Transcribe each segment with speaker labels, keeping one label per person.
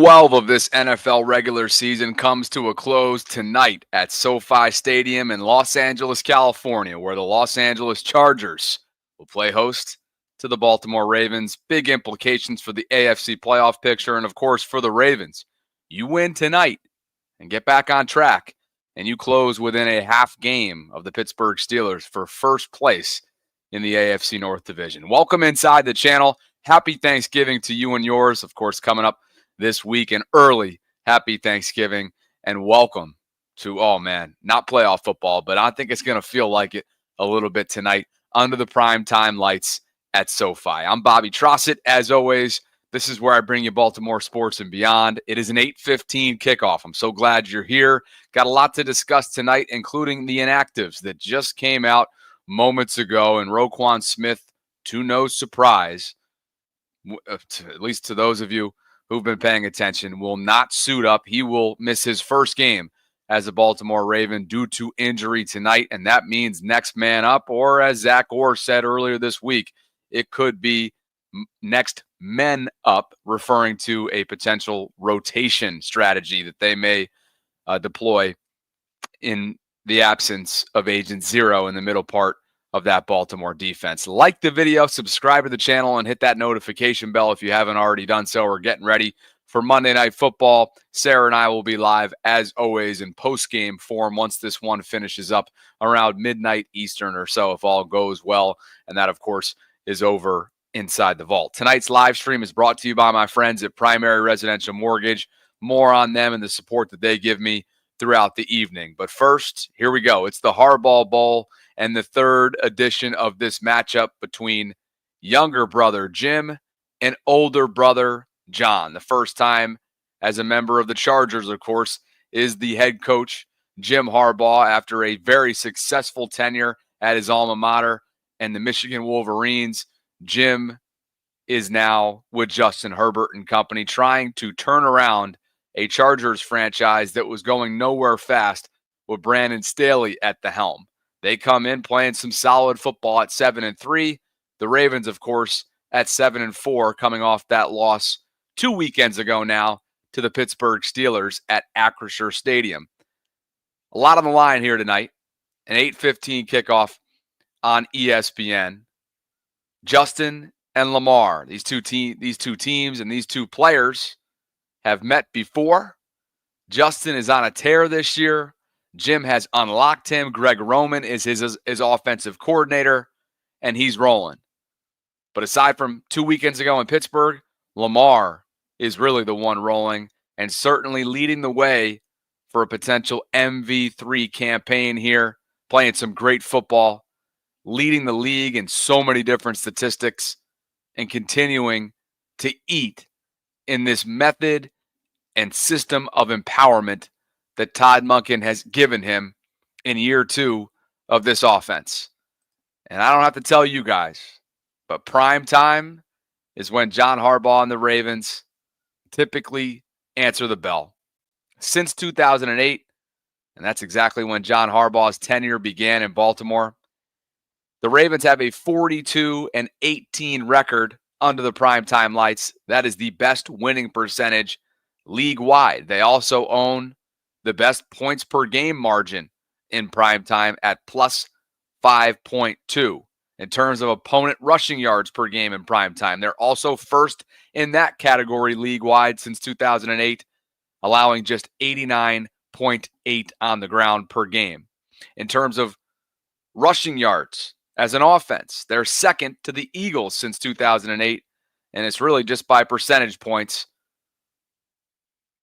Speaker 1: 12 of this NFL regular season comes to a close tonight at SoFi Stadium in Los Angeles, California, where the Los Angeles Chargers will play host to the Baltimore Ravens. Big implications for the AFC playoff picture and, of course, for the Ravens. You win tonight and get back on track, and you close within a half game of the Pittsburgh Steelers for first place in the AFC North Division. Welcome inside the channel. Happy Thanksgiving to you and yours. Of course, coming up this week and early, happy Thanksgiving and welcome to, not playoff football, but I think it's going to feel like it a little bit tonight under the primetime lights at SoFi. I'm Bobby Trosset. As always, this is where I bring you Baltimore sports and beyond. It is an 8:15 kickoff. I'm so glad you're here. Got a lot to discuss tonight, including the inactives that just came out moments ago, and Roquan Smith, to no surprise, at least to those of you who've been paying attention, will not suit up. He will miss his first game as a Baltimore Raven due to injury tonight, and that means next man up, or as Zach Orr said earlier this week, it could be next men up, referring to a potential rotation strategy that they may deploy in the absence of Agent Zero in the middle part of that Baltimore defense. Like the video, subscribe to the channel, and hit that notification bell if you haven't already done so. We're getting ready for Monday Night Football. Sarah and I will be live, as always, in post-game form once this one finishes up around midnight Eastern or so, if all goes well. And that, of course, is over inside the vault. Tonight's live stream is brought to you by my friends at Primary Residential Mortgage. More on them and the support that they give me throughout the evening. But first, here we go. It's the Harbaugh Bowl and the third edition of this matchup between younger brother Jim and older brother John. The first time as a member of the Chargers, of course, is the head coach Jim Harbaugh after a very successful tenure at his alma mater and the Michigan Wolverines. Jim is now with Justin Herbert and company trying to turn around a Chargers franchise that was going nowhere fast with Brandon Staley at the helm. They come in playing some solid football at 7-3. The Ravens, of course, at 7-4, coming off that loss 2 weekends ago now to the Pittsburgh Steelers at Acrisure Stadium. A lot on the line here tonight. An 8:15 kickoff on ESPN. Justin and Lamar, these two teams and these two players have met before. Justin is on a tear this year. Jim has unlocked him. Greg Roman is his offensive coordinator, and he's rolling. But aside from 2 weekends ago in Pittsburgh, Lamar is really the one rolling and certainly leading the way for a potential MV3 campaign here, playing some great football, leading the league in so many different statistics, and continuing to eat in this method and system of empowerment that Todd Monken has given him in year 2 of this offense. And I don't have to tell you guys, but prime time is when John Harbaugh and the Ravens typically answer the bell. Since 2008, and that's exactly when John Harbaugh's tenure began in Baltimore, the Ravens have a 42-18 record under the primetime lights. That is the best winning percentage league-wide. They also own the best points per game margin in primetime at plus 5.2. In terms of opponent rushing yards per game in primetime, they're also first in that category league-wide since 2008, allowing just 89.8 on the ground per game. In terms of rushing yards as an offense, they're second to the Eagles since 2008, and it's really just by percentage points,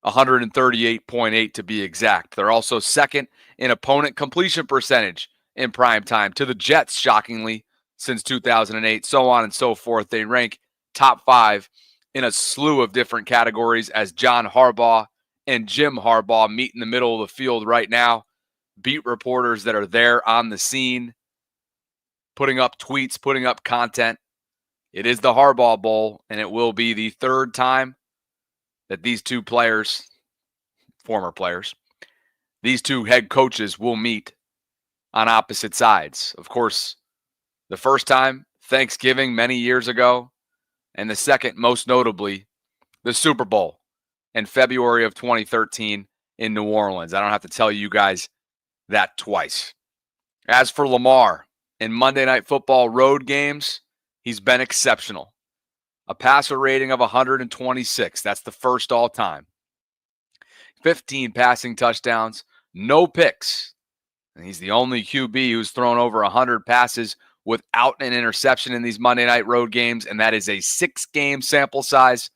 Speaker 1: 138.8 to be exact. They're also second in opponent completion percentage in primetime to the Jets, shockingly, since 2008, so on and so forth. They rank top 5 in a slew of different categories as John Harbaugh and Jim Harbaugh meet in the middle of the field right now. Beat reporters that are there on the scene, putting up tweets, putting up content. It is the Harbaugh Bowl, and it will be the third time that these two players, former players, these two head coaches will meet on opposite sides. Of course, the first time, Thanksgiving many years ago, and the second, most notably, the Super Bowl and February of 2013 in New Orleans. I don't have to tell you guys that twice. As for Lamar, in Monday Night Football road games, he's been exceptional. A passer rating of 126. That's the first all time. 15 passing touchdowns, no picks. And he's the only QB who's thrown over 100 passes without an interception in these Monday night road games, and that is a 6-game sample size.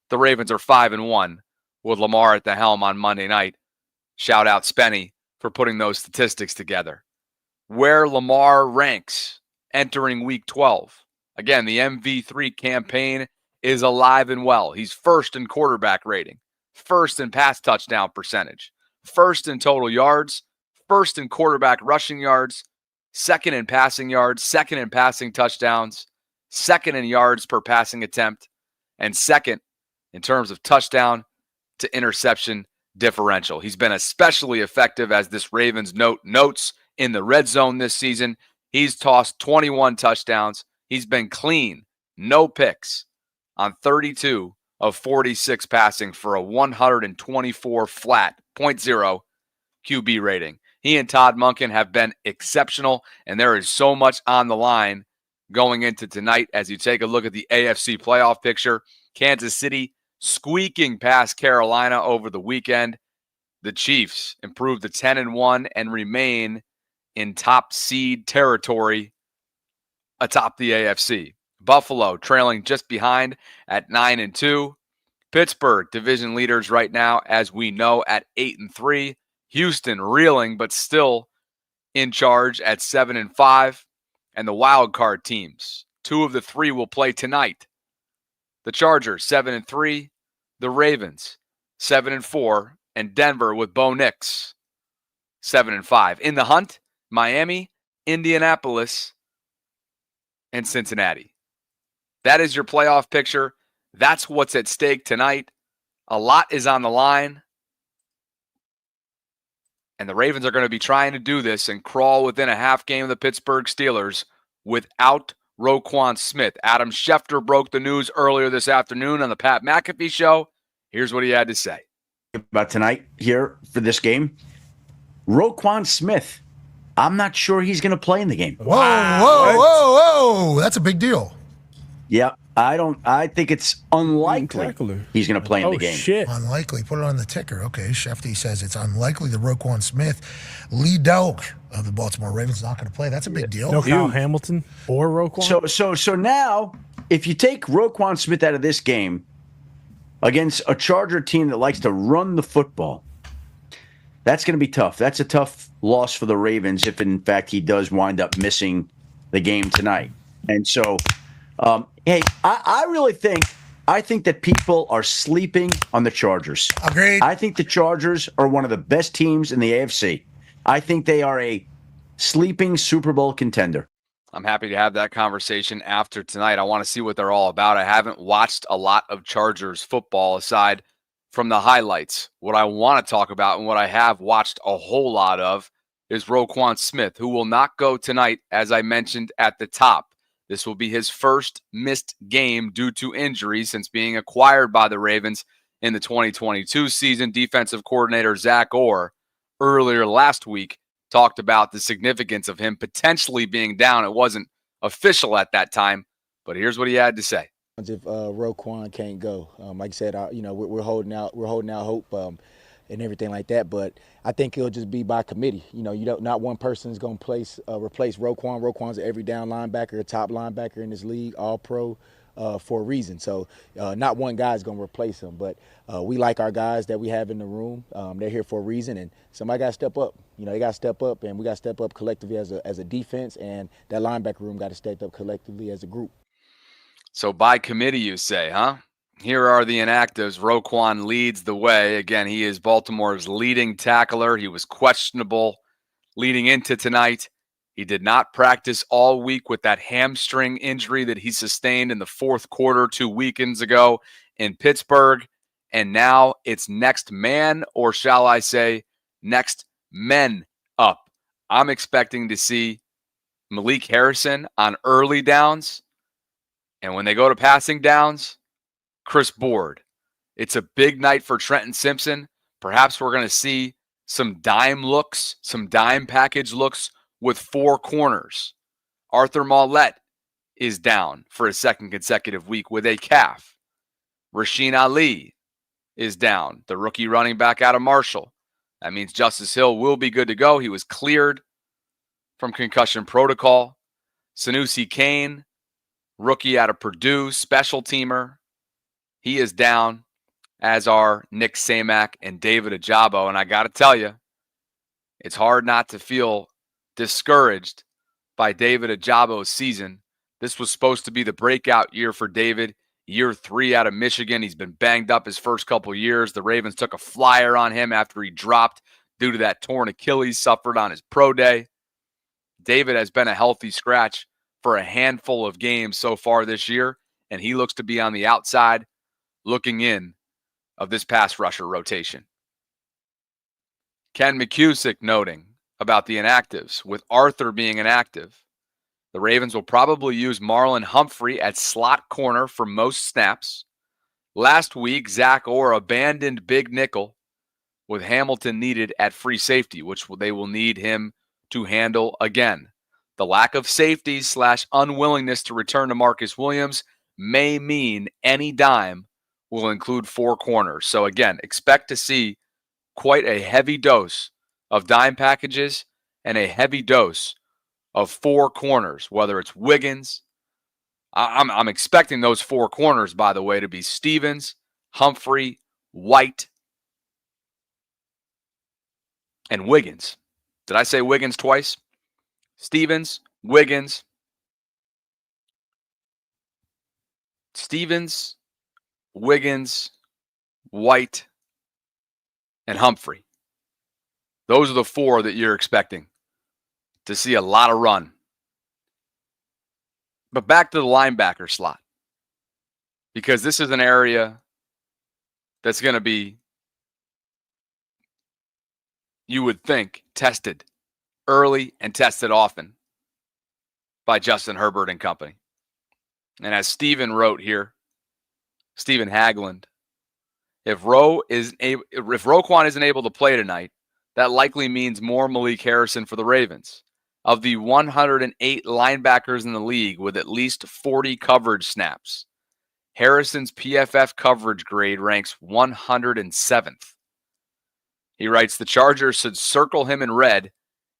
Speaker 1: The Ravens are 5-1 with Lamar at the helm on Monday night. Shout out Spenny for putting those statistics together. Where Lamar ranks entering Week 12. Again, the MV3 campaign is alive and well. He's first in quarterback rating, first in pass touchdown percentage, first in total yards, first in quarterback rushing yards, second in passing yards, second in passing touchdowns, second in yards per passing attempt, and second in terms of touchdown to interception differential. He's been especially effective, as this Ravens notes, in the red zone this season. He's tossed 21 touchdowns. He's been clean, no picks, on 32 of 46 passing for a 124 flat, 0.0 QB rating. He and Todd Monken have been exceptional, and there is so much on the line going into tonight as you take a look at the AFC playoff picture. Kansas City squeaking past Carolina over the weekend. The Chiefs improved to 10-1 and remain in top seed territory atop the AFC. Buffalo trailing just behind at 9-2. Pittsburgh, division leaders right now, as we know, at 8-3. Houston reeling, but still in charge at 7-5. And the wild card teams, 2 of the 3 will play tonight. The Chargers, 7-3. The Ravens, 7-4. And Denver with Bo Nix, 7-5. In the hunt, Miami, Indianapolis, and Cincinnati. That is your playoff picture. That's what's at stake tonight. A lot is on the line. And the Ravens are going to be trying to do this and crawl within a half game of the Pittsburgh Steelers without Roquan Smith. Adam Schefter broke the news earlier this afternoon on the Pat McAfee Show. Here's what he had to say
Speaker 2: about tonight here for this game. Roquan Smith, I'm not sure he's going to play in the game.
Speaker 3: Whoa. That's a big deal.
Speaker 2: Yeah, I think it's unlikely he's going to play in the game.
Speaker 4: Shit.
Speaker 3: Unlikely. Put it on the ticker. Okay, Shefty says it's unlikely that Roquan Smith, lead dog of the Baltimore Ravens, is not going to play. That's a big deal.
Speaker 4: No Kyle Hamilton or Roquan?
Speaker 2: So now, if you take Roquan Smith out of this game against a Charger team that likes to run the football, that's going to be tough. That's a tough loss for the Ravens if, in fact, he does wind up missing the game tonight. And so, hey, I really think that people are sleeping on the Chargers.
Speaker 3: Agreed.
Speaker 2: I think the Chargers are one of the best teams in the AFC. I think they are a sleeping Super Bowl contender.
Speaker 1: I'm happy to have that conversation after tonight. I want to see what they're all about. I haven't watched a lot of Chargers football aside from the highlights. What I want to talk about and what I have watched a whole lot of is Roquan Smith, who will not go tonight, as I mentioned at the top. This will be his first missed game due to injury since being acquired by the Ravens in the 2022 season. Defensive coordinator Zach Orr earlier last week talked about the significance of him potentially being down. It wasn't official at that time, but here's what he had to say.
Speaker 5: If Roquan can't go, like I said, we're holding out hope and everything like that. But I think it'll just be by committee. Not one person is going to replace Roquan. Roquan's an every down linebacker, a top linebacker in this league, all pro for a reason. So not one guy is going to replace him. But we like our guys that we have in the room. They're here for a reason, and somebody got to step up. They got to step up, and we got to step up collectively as a defense, and that linebacker room got to step up collectively as a group.
Speaker 1: So by committee, you say, huh? Here are the inactives. Roquan leads the way. Again, he is Baltimore's leading tackler. He was questionable leading into tonight. He did not practice all week with that hamstring injury that he sustained in the fourth quarter 2 weekends ago in Pittsburgh. And now it's next man, or shall I say, next men up. I'm expecting to see Malik Harrison on early downs. And when they go to passing downs, Chris Board. It's a big night for Trenton Simpson. Perhaps we're going to see some dime looks, some dime package looks with 4 corners. Arthur Maulette is down for a second consecutive week with a calf. Rasheen Ali is down, the rookie running back out of Marshall. That means Justice Hill will be good to go. He was cleared from concussion protocol. Sanusi Kane, rookie out of Purdue, special teamer. He is down, as are Nick Samak and David Ajabo. And I got to tell you, it's hard not to feel discouraged by David Ajabo's season. This was supposed to be the breakout year for David. Year 3 out of Michigan. He's been banged up his first couple years. The Ravens took a flyer on him after he dropped due to that torn Achilles suffered on his pro day. David has been a healthy scratch for a handful of games so far this year, and he looks to be on the outside looking in of this pass rusher rotation. Ken McCusick noting about the inactives. With Arthur being inactive, the Ravens will probably use Marlon Humphrey at slot corner for most snaps. Last week, Zach Orr abandoned big nickel with Hamilton needed at free safety, which they will need him to handle again. The lack of safeties / unwillingness to return to Marcus Williams may mean any dime will include 4 corners. So again, expect to see quite a heavy dose of dime packages and a heavy dose of 4 corners, whether it's Wiggins. I'm expecting those 4 corners, by the way, to be Stevens, Humphrey, White, and Wiggins. Did I say Wiggins twice? Stevens, Wiggins, White, and Humphrey. Those are the 4 that you're expecting to see a lot of run. But back to the linebacker slot, because this is an area that's going to be, you would think, tested early and tested often by Justin Herbert and company. And as Steven wrote here, Steven Hagland, if Roquan isn't able to play tonight, that likely means more Malik Harrison for the Ravens. Of the 108 linebackers in the league with at least 40 coverage snaps, Harrison's PFF coverage grade ranks 107th. He writes, the Chargers should circle him in red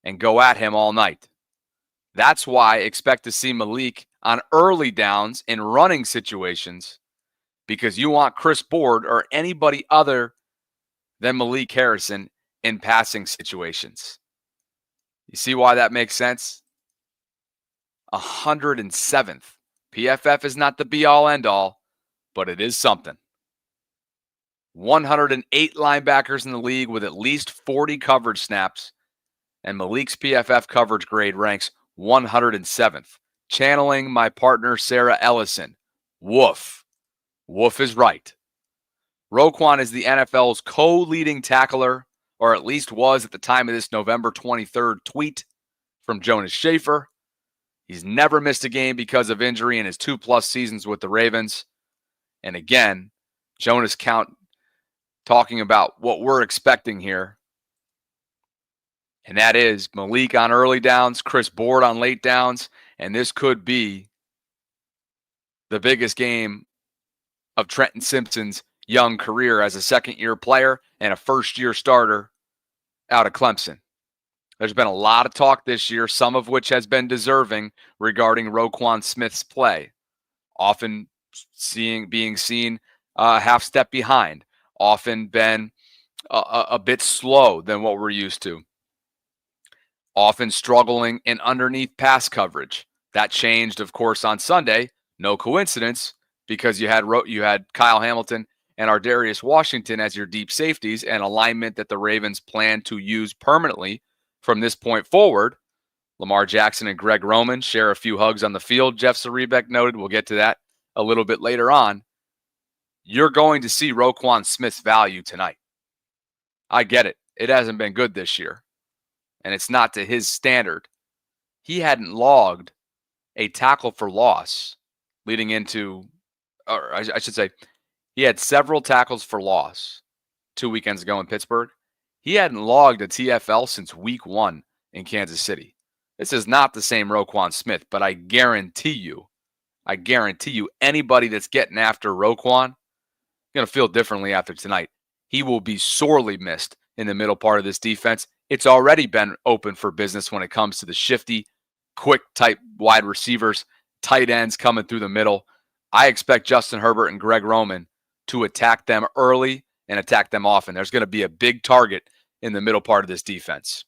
Speaker 1: and go at him all night. That's why I expect to see Malik on early downs in running situations, because you want Chris Board or anybody other than Malik Harrison in passing situations. You see why that makes sense? 107th. PFF is not the be-all, end-all, but it is something. 108 linebackers in the league with at least 40 coverage snaps, and Malik's PFF coverage grade ranks 107th. Channeling my partner, Sarah Ellison. Woof. Woof is right. Roquan is the NFL's co-leading tackler, or at least was at the time of this November 23rd tweet from Jonas Schaefer. He's never missed a game because of injury in his 2+ seasons with the Ravens. And again, Jonas talking about what we're expecting here. And that is Malik on early downs, Chris Board on late downs, and this could be the biggest game of Trenton Simpson's young career as a second-year player and a first-year starter out of Clemson. There's been a lot of talk this year, some of which has been deserving, regarding Roquan Smith's play. Often being seen a half step behind, often been a bit slow than what we're used to, often struggling in underneath pass coverage. That changed, of course, on Sunday. No coincidence, because you had Kyle Hamilton and Ardarius Washington as your deep safeties, an alignment that the Ravens plan to use permanently from this point forward. Lamar Jackson and Greg Roman share a few hugs on the field, Jeff Zarebek noted. We'll get to that a little bit later on. You're going to see Roquan Smith's value tonight. I get it. It hasn't been good this year, and it's not to his standard. He hadn't logged a tackle for loss leading into, or I should say, He had several tackles for loss 2 weekends ago in Pittsburgh. He hadn't logged a TFL since week 1 in Kansas City. This is not the same Roquan Smith, but I guarantee you, anybody that's getting after Roquan going to feel differently after tonight. He will be sorely missed in the middle part of this defense. It's already been open for business when it comes to the shifty, quick type wide receivers, tight ends coming through the middle. I expect Justin Herbert and Greg Roman to attack them early and attack them often. There's going to be a big target in the middle part of this defense.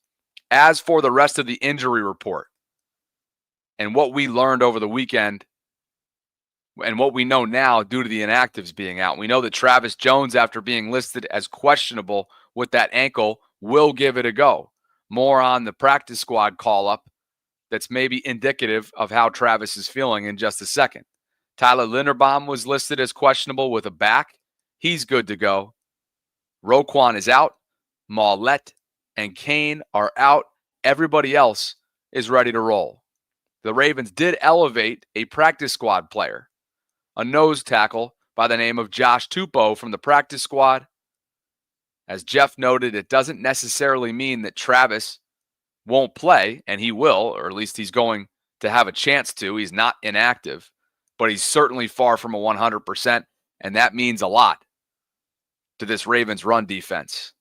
Speaker 1: As for the rest of the injury report and what we learned over the weekend and what we know now due to the inactives being out, we know that Travis Jones, after being listed as questionable with that ankle, will give it a go. More on the practice squad call-up that's maybe indicative of how Travis is feeling in just a second. Tyler Linderbaum was listed as questionable with a back. He's good to go. Roquan is out. Mollett and Kane are out. Everybody else is ready to roll. The Ravens did elevate a practice squad player, a nose tackle by the name of Josh Tupou from the practice squad. As Jeff noted, it doesn't necessarily mean that Travis won't play, and he will, or at least he's going to have a chance to. He's not inactive, but he's certainly far from a 100%, and that means a lot to this Ravens run defense.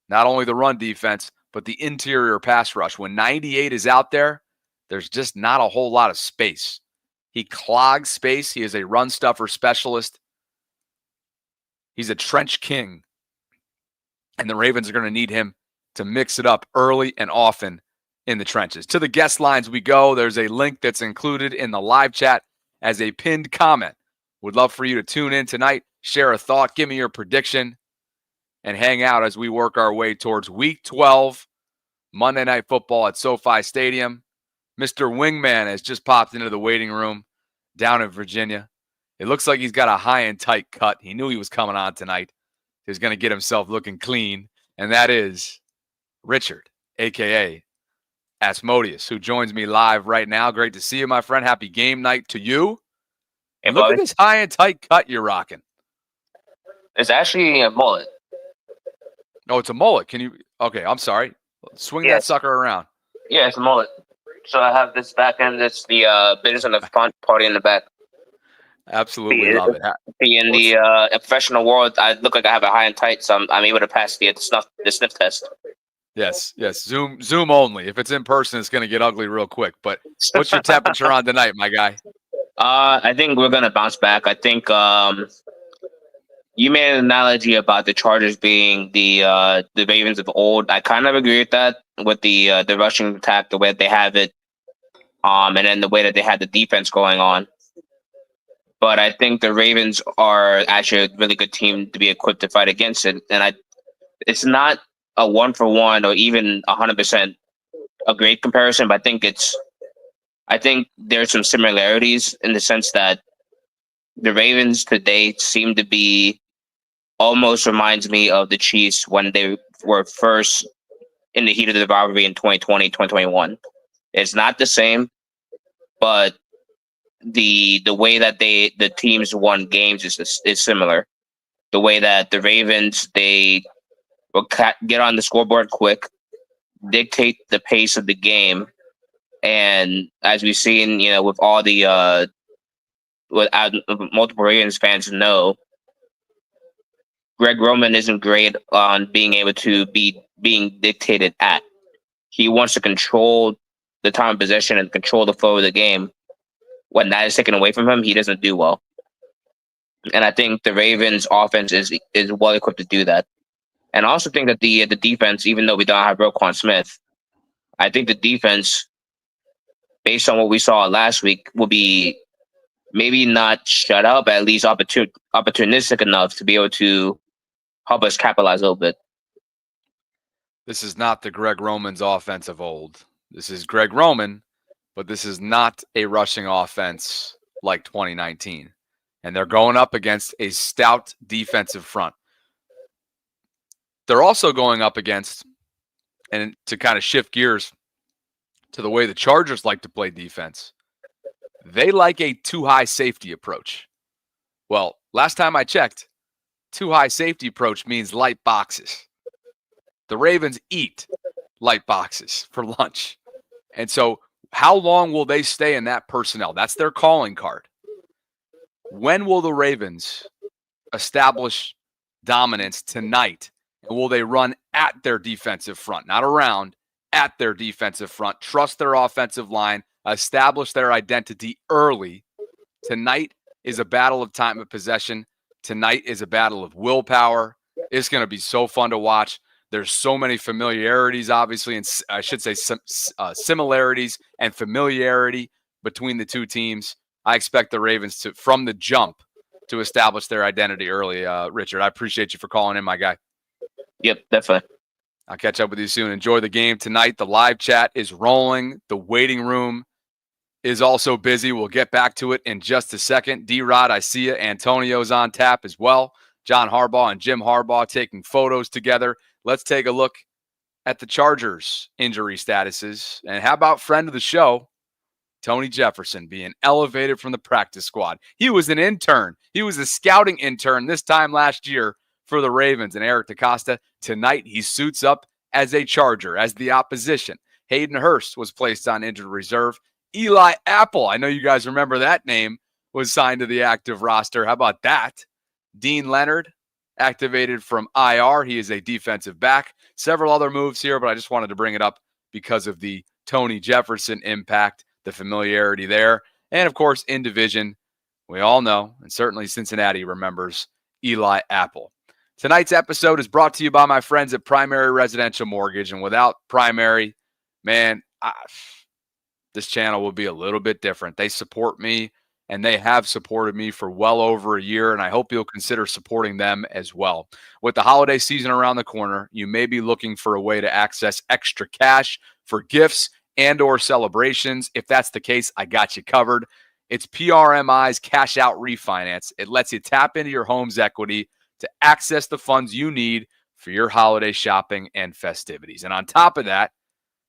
Speaker 1: Not only the run defense, but the interior pass rush. When 98 is out there, there's just not a whole lot of space. He clogs space. He is a run stuffer specialist. He's a trench king. And the Ravens are going to need him to mix it up early and often in the trenches. To the guest lines we go. There's a link that's included in the live chat as a pinned comment. Would love for you to tune in tonight, share a thought, give me your prediction, and hang out as we work our way towards Week 12, Monday Night Football at SoFi Stadium. Mr. Wingman has just popped into the waiting room down in Virginia. It looks like he's got a high and tight cut. He knew he was coming on tonight. He's going to get himself looking clean, and that is Richard, a.k.a. Asmodeus, who joins me live right now. Great to see you, my friend. Happy game night to you.
Speaker 6: Hey,
Speaker 1: look
Speaker 6: buddy.
Speaker 1: at this high and tight cut you're rocking.
Speaker 6: It's actually a mullet.
Speaker 1: No, it's a mullet. Can you? Okay, I'm sorry. Swing that sucker around.
Speaker 6: Yeah, it's a mullet. So I have this back end. It's the business in the front, party in the back.
Speaker 1: Absolutely love it.
Speaker 6: In the professional world, I look like I have a high and tight, so I'm able to pass the sniff test.
Speaker 1: Yes. Zoom only. If it's in person, it's going to get ugly real quick. But what's your temperature on tonight, my guy?
Speaker 6: I think we're going to bounce back. I think you made an analogy about the Chargers being the Ravens of old. I kind of agree with that, with the rushing attack, the way that they have it, and then the way that they had the defense going on. But I think the Ravens are actually a really good team to be equipped to fight against it. And it's not a 1-for-1 or even 100% a great comparison, but I think there's some similarities in the sense that the Ravens today seem to be almost reminds me of the Chiefs when they were first in the heat of the rivalry in 2020, 2021. It's not the same, but the way that the teams won games is similar. The way that the Ravens, they will get on the scoreboard quick, dictate the pace of the game, and as we've seen, with all the multiple Ravens fans know, Greg Roman isn't great on being able to be being dictated at. He wants to control the time of possession and control the flow of the game. When that is taken away from him, he doesn't do well. And I think the Ravens offense is well equipped to do that. And I also think that the defense, even though we don't have Roquan Smith, I think the defense, based on what we saw last week, will be maybe not shut up, but at least opportunistic enough to be able to help us capitalize a little bit.
Speaker 1: This is not the Greg Roman's offense of old. This is Greg Roman, but this is not a rushing offense like 2019. And they're going up against a stout defensive front. They're also going up against, and to kind of shift gears to the way the Chargers like to play defense, they like a too high safety approach. Well, last time I checked, too high safety approach means light boxes. The Ravens eat light boxes for lunch. And so how long will they stay in that personnel? That's their calling card. When will the Ravens establish dominance tonight? And will they run at their defensive front, not around, at their defensive front, trust their offensive line, establish their identity early? Tonight is a battle of time of possession. Tonight is a battle of willpower. It's going to be so fun to watch. There's so many familiarities, obviously, and I should say some similarities and familiarity between the two teams. I expect the Ravens to, from the jump, to establish their identity early. Richard, I appreciate you for calling in, my guy.
Speaker 6: Yep, definitely.
Speaker 1: I'll catch up with you soon. Enjoy the game tonight. The live chat is rolling. The waiting room is also busy. We'll get back to it in just a second. D-Rod, I see you. Antonio's on tap as well. John Harbaugh and Jim Harbaugh taking photos together. Let's take a look at the Chargers' injury statuses. And how about friend of the show, Tony Jefferson, being elevated from the practice squad? He was an intern. He was a scouting intern this time last year for the Ravens. And Eric DaCosta, tonight he suits up as a Charger, as the opposition. Hayden Hurst was placed on injured reserve. Eli Apple, I know you guys remember that name, was signed to the active roster. How about that? Dean Leonard, activated from IR. He is a defensive back. Several other moves here, but I just wanted to bring it up because of the Tony Jefferson impact, the familiarity there. And, of course, in division, we all know, and certainly Cincinnati remembers, Eli Apple. Tonight's episode is brought to you by my friends at Primary Residential Mortgage. And without Primary, man, this channel will be a little bit different. They support me, and they have supported me for well over a year, and I hope you'll consider supporting them as well. With the holiday season around the corner, you may be looking for a way to access extra cash for gifts and or celebrations. If that's the case, I got you covered. It's PRMI's Cash Out Refinance. It lets you tap into your home's equity to access the funds you need for your holiday shopping and festivities. And on top of that,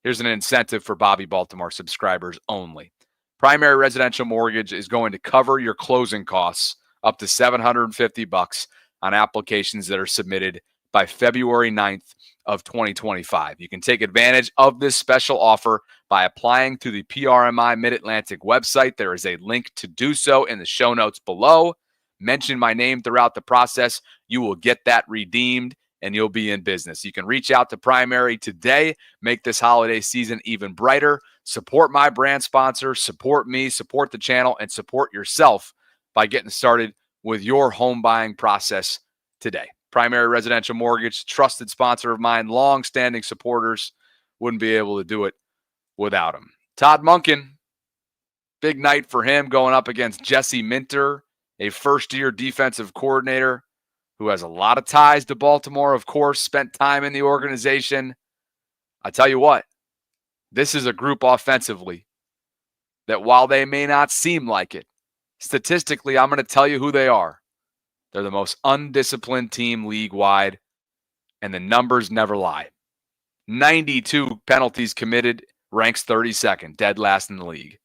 Speaker 1: here's an incentive for Bobby Baltimore subscribers only. Primary Residential Mortgage is going to cover your closing costs up to $750 on applications that are submitted by February 9th of 2025. You can take advantage of this special offer by applying to the PRMI Mid-Atlantic website. There is a link to do so in the show notes below. Mention my name throughout the process. You will get that redeemed, and you'll be in business. You can reach out to Primary today, make this holiday season even brighter. Support my brand sponsor, support me, support the channel, and support yourself by getting started with your home buying process today. Primary Residential Mortgage, trusted sponsor of mine, long-standing supporters. Wouldn't be able to do it without him. Todd Monken, big night for him going up against Jesse Minter, a first-year defensive coordinator who has a lot of ties to Baltimore, of course, spent time in the organization. I tell you what, this is a group offensively that while they may not seem like it, statistically, I'm going to tell you who they are. They're the most undisciplined team league-wide, and the numbers never lie. 92 penalties committed, ranks 32nd, dead last in the league.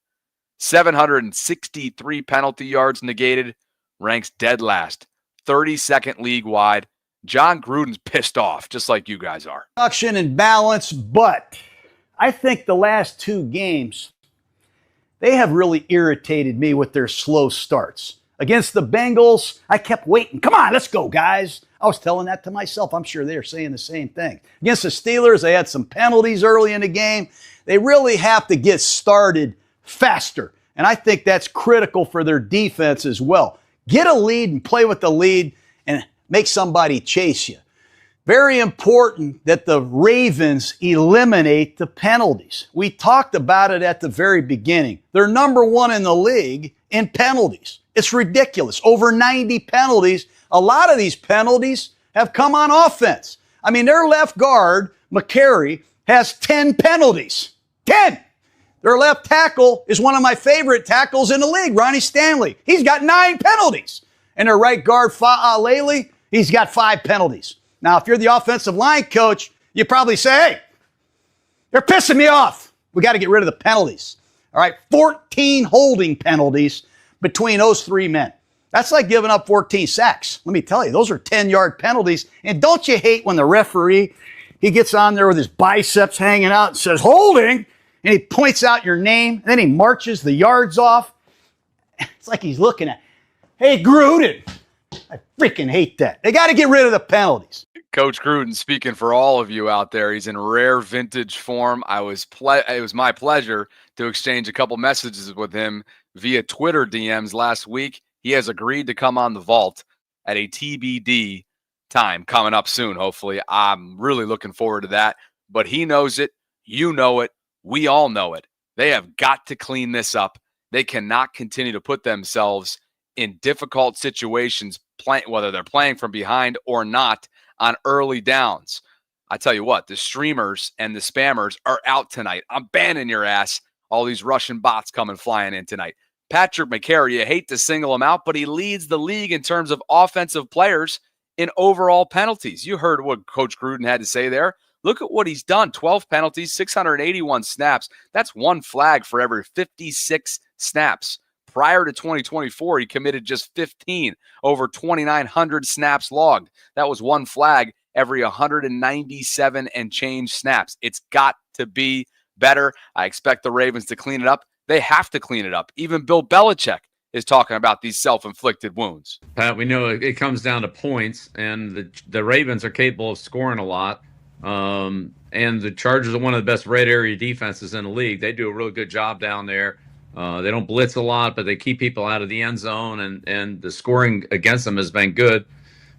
Speaker 1: 763 penalty yards negated, ranks dead last, 32nd league-wide. John Gruden's pissed off, just like you guys are.
Speaker 7: Production and balance, but I think the last two games, they have really irritated me with their slow starts. Against the Bengals, I kept waiting. Come on, let's go, guys. I was telling that to myself. I'm sure they're saying the same thing. Against the Steelers, they had some penalties early in the game. They really have to get started faster, and I think that's critical for their defense as well. Get a lead and play with the lead and make somebody chase you. Very important that the Ravens eliminate the penalties. We talked about it at the very beginning. They're number one in the league in penalties. It's ridiculous. Over 90 penalties. A lot of these penalties have come on offense. I mean, their left guard, McCary, has 10 penalties. 10! Their left tackle is one of my favorite tackles in the league, Ronnie Stanley. He's got 9 penalties. And their right guard, Fa'alele, he's got 5 penalties. Now, if you're the offensive line coach, you probably say, hey, they're pissing me off. We got to get rid of the penalties. All right, 14 holding penalties between those 3 men. That's like giving up 14 sacks. Let me tell you, those are 10-yard penalties. And don't you hate when the referee, he gets on there with his biceps hanging out and says, holding, and he points out your name, and then he marches the yards off. It's like he's looking at, hey, Gruden. I freaking hate that. They got to get rid of the penalties.
Speaker 1: Coach Gruden speaking for all of you out there. He's in rare vintage form. It was my pleasure to exchange a couple messages with him via Twitter DMs last week. He has agreed to come on the vault at a TBD time coming up soon, hopefully. I'm really looking forward to that. But he knows it. You know it. We all know it. They have got to clean this up. They cannot continue to put themselves in difficult situations, whether they're playing from behind or not, on early downs. I tell you what, the streamers and the spammers are out tonight. I'm banning your ass. All these Russian bots coming flying in tonight. Patrick McCary, you hate to single him out, but he leads the league in terms of offensive players in overall penalties. You heard what Coach Gruden had to say there. Look at what he's done. 12 penalties, 681 snaps. That's one flag for every 56 snaps. Prior to 2024, he committed just 15 over 2,900 snaps logged. That was one flag every 197 and change snaps. It's got to be better. I expect the Ravens to clean it up. They have to clean it up. Even Bill Belichick is talking about these self-inflicted wounds.
Speaker 8: Pat, we know it comes down to points, and the Ravens are capable of scoring a lot. And the Chargers are one of the best red area defenses in the league. They do a really good job down there. They don't blitz a lot, but they keep people out of the end zone, and the scoring against them has been good.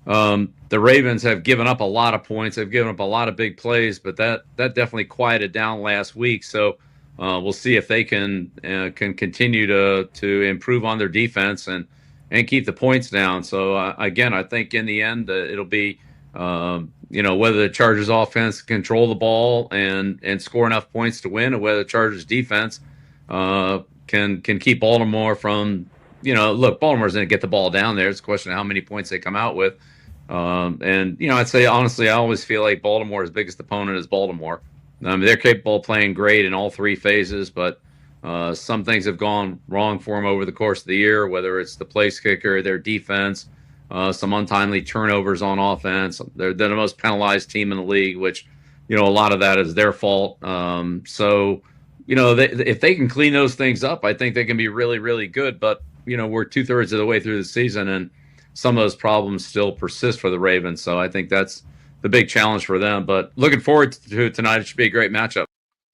Speaker 8: The Ravens have given up a lot of points. They've given up a lot of big plays, but that definitely quieted down last week. So we'll see if they can continue to improve on their defense and keep the points down. So again, I think in the end it'll be whether the Chargers offense control the ball and score enough points to win, or whether the Chargers defense can keep Baltimore from, look, Baltimore's going to get the ball down there. It's a question of how many points they come out with. I'd say, honestly, I always feel like Baltimore's biggest opponent is Baltimore. They're capable of playing great in all three phases, but some things have gone wrong for them over the course of the year, whether it's the place kicker, their defense, some untimely turnovers on offense. They're the most penalized team in the league, which, a lot of that is their fault. If they can clean those things up, I think they can be really, really good. But, we're 2/3 of the way through the season, and some of those problems still persist for the Ravens. So I think that's the big challenge for them. But looking forward to it tonight. It should be a great matchup.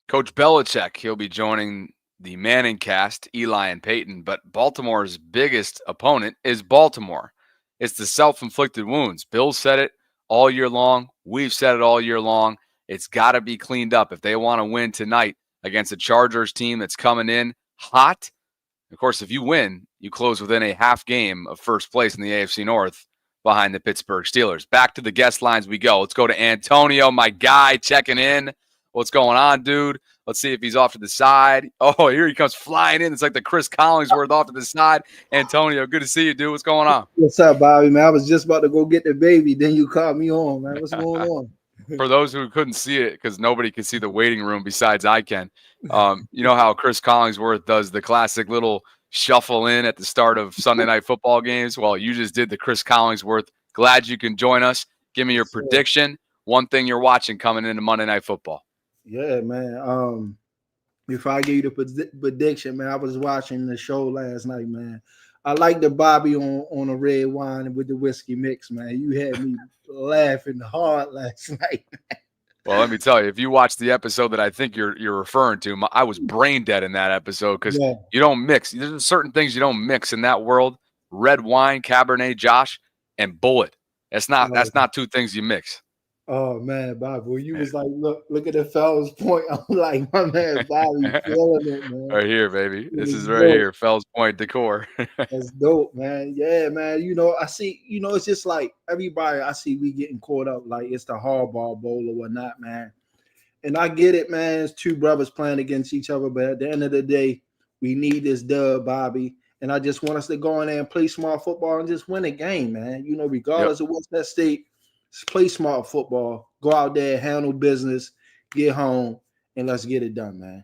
Speaker 1: Coach Belichick, he'll be joining the Manning cast, Eli and Peyton. But Baltimore's biggest opponent is Baltimore. It's the self-inflicted wounds. Bill said it all year long. We've said it all year long. It's got to be cleaned up if they want to win tonight against a Chargers team that's coming in hot. Of course, if you win, you close within a half game of first place in the AFC North behind the Pittsburgh Steelers. Back to the guest lines we go. Let's go to Antonio, my guy, checking in. What's going on, dude? Let's see if he's off to the side. Oh, here he comes flying in. It's like the Chris Collingsworth off to the side. Antonio, good to see you, dude. What's going on?
Speaker 9: What's up, Bobby, man? I was just about to go get the baby. Then you called me on, man. What's going on?
Speaker 1: For those who couldn't see it, because nobody can see the waiting room besides I can, you know how Chris Collingsworth does the classic little shuffle in at the start of Sunday night football games? Well, you just did the Chris Collingsworth. Glad you can join us. Give me your prediction. One thing you're watching coming into Monday Night Football.
Speaker 9: Yeah, man. Before I give you the prediction, man, I was watching the show last night, man. I like the Bobby on a red wine with the whiskey mix, man. You had me laughing hard last night.
Speaker 1: Well, let me tell you, if you watch the episode that I think you're referring to, I was brain dead in that episode because you don't mix. There's certain things you don't mix in that world. Red wine, Cabernet, Josh, and Bullet. That's not two things you mix.
Speaker 9: Oh man, Bobby, when you was like, look at the Fells Point. I'm like, my man, Bobby, feeling it, man.
Speaker 1: Right here, baby. This is right here, Fells Point decor.
Speaker 9: That's dope, man. Yeah, man. I see. It's just like everybody. I see we getting caught up like it's the Harbaugh Bowl or whatnot, man. And I get it, man. It's two brothers playing against each other, but at the end of the day, we need this dub, Bobby. And I just want us to go in there and play smart football and just win a game, man. Regardless of what's that state. Just play smart football. Go out there, handle business, get home, and let's get it done, man.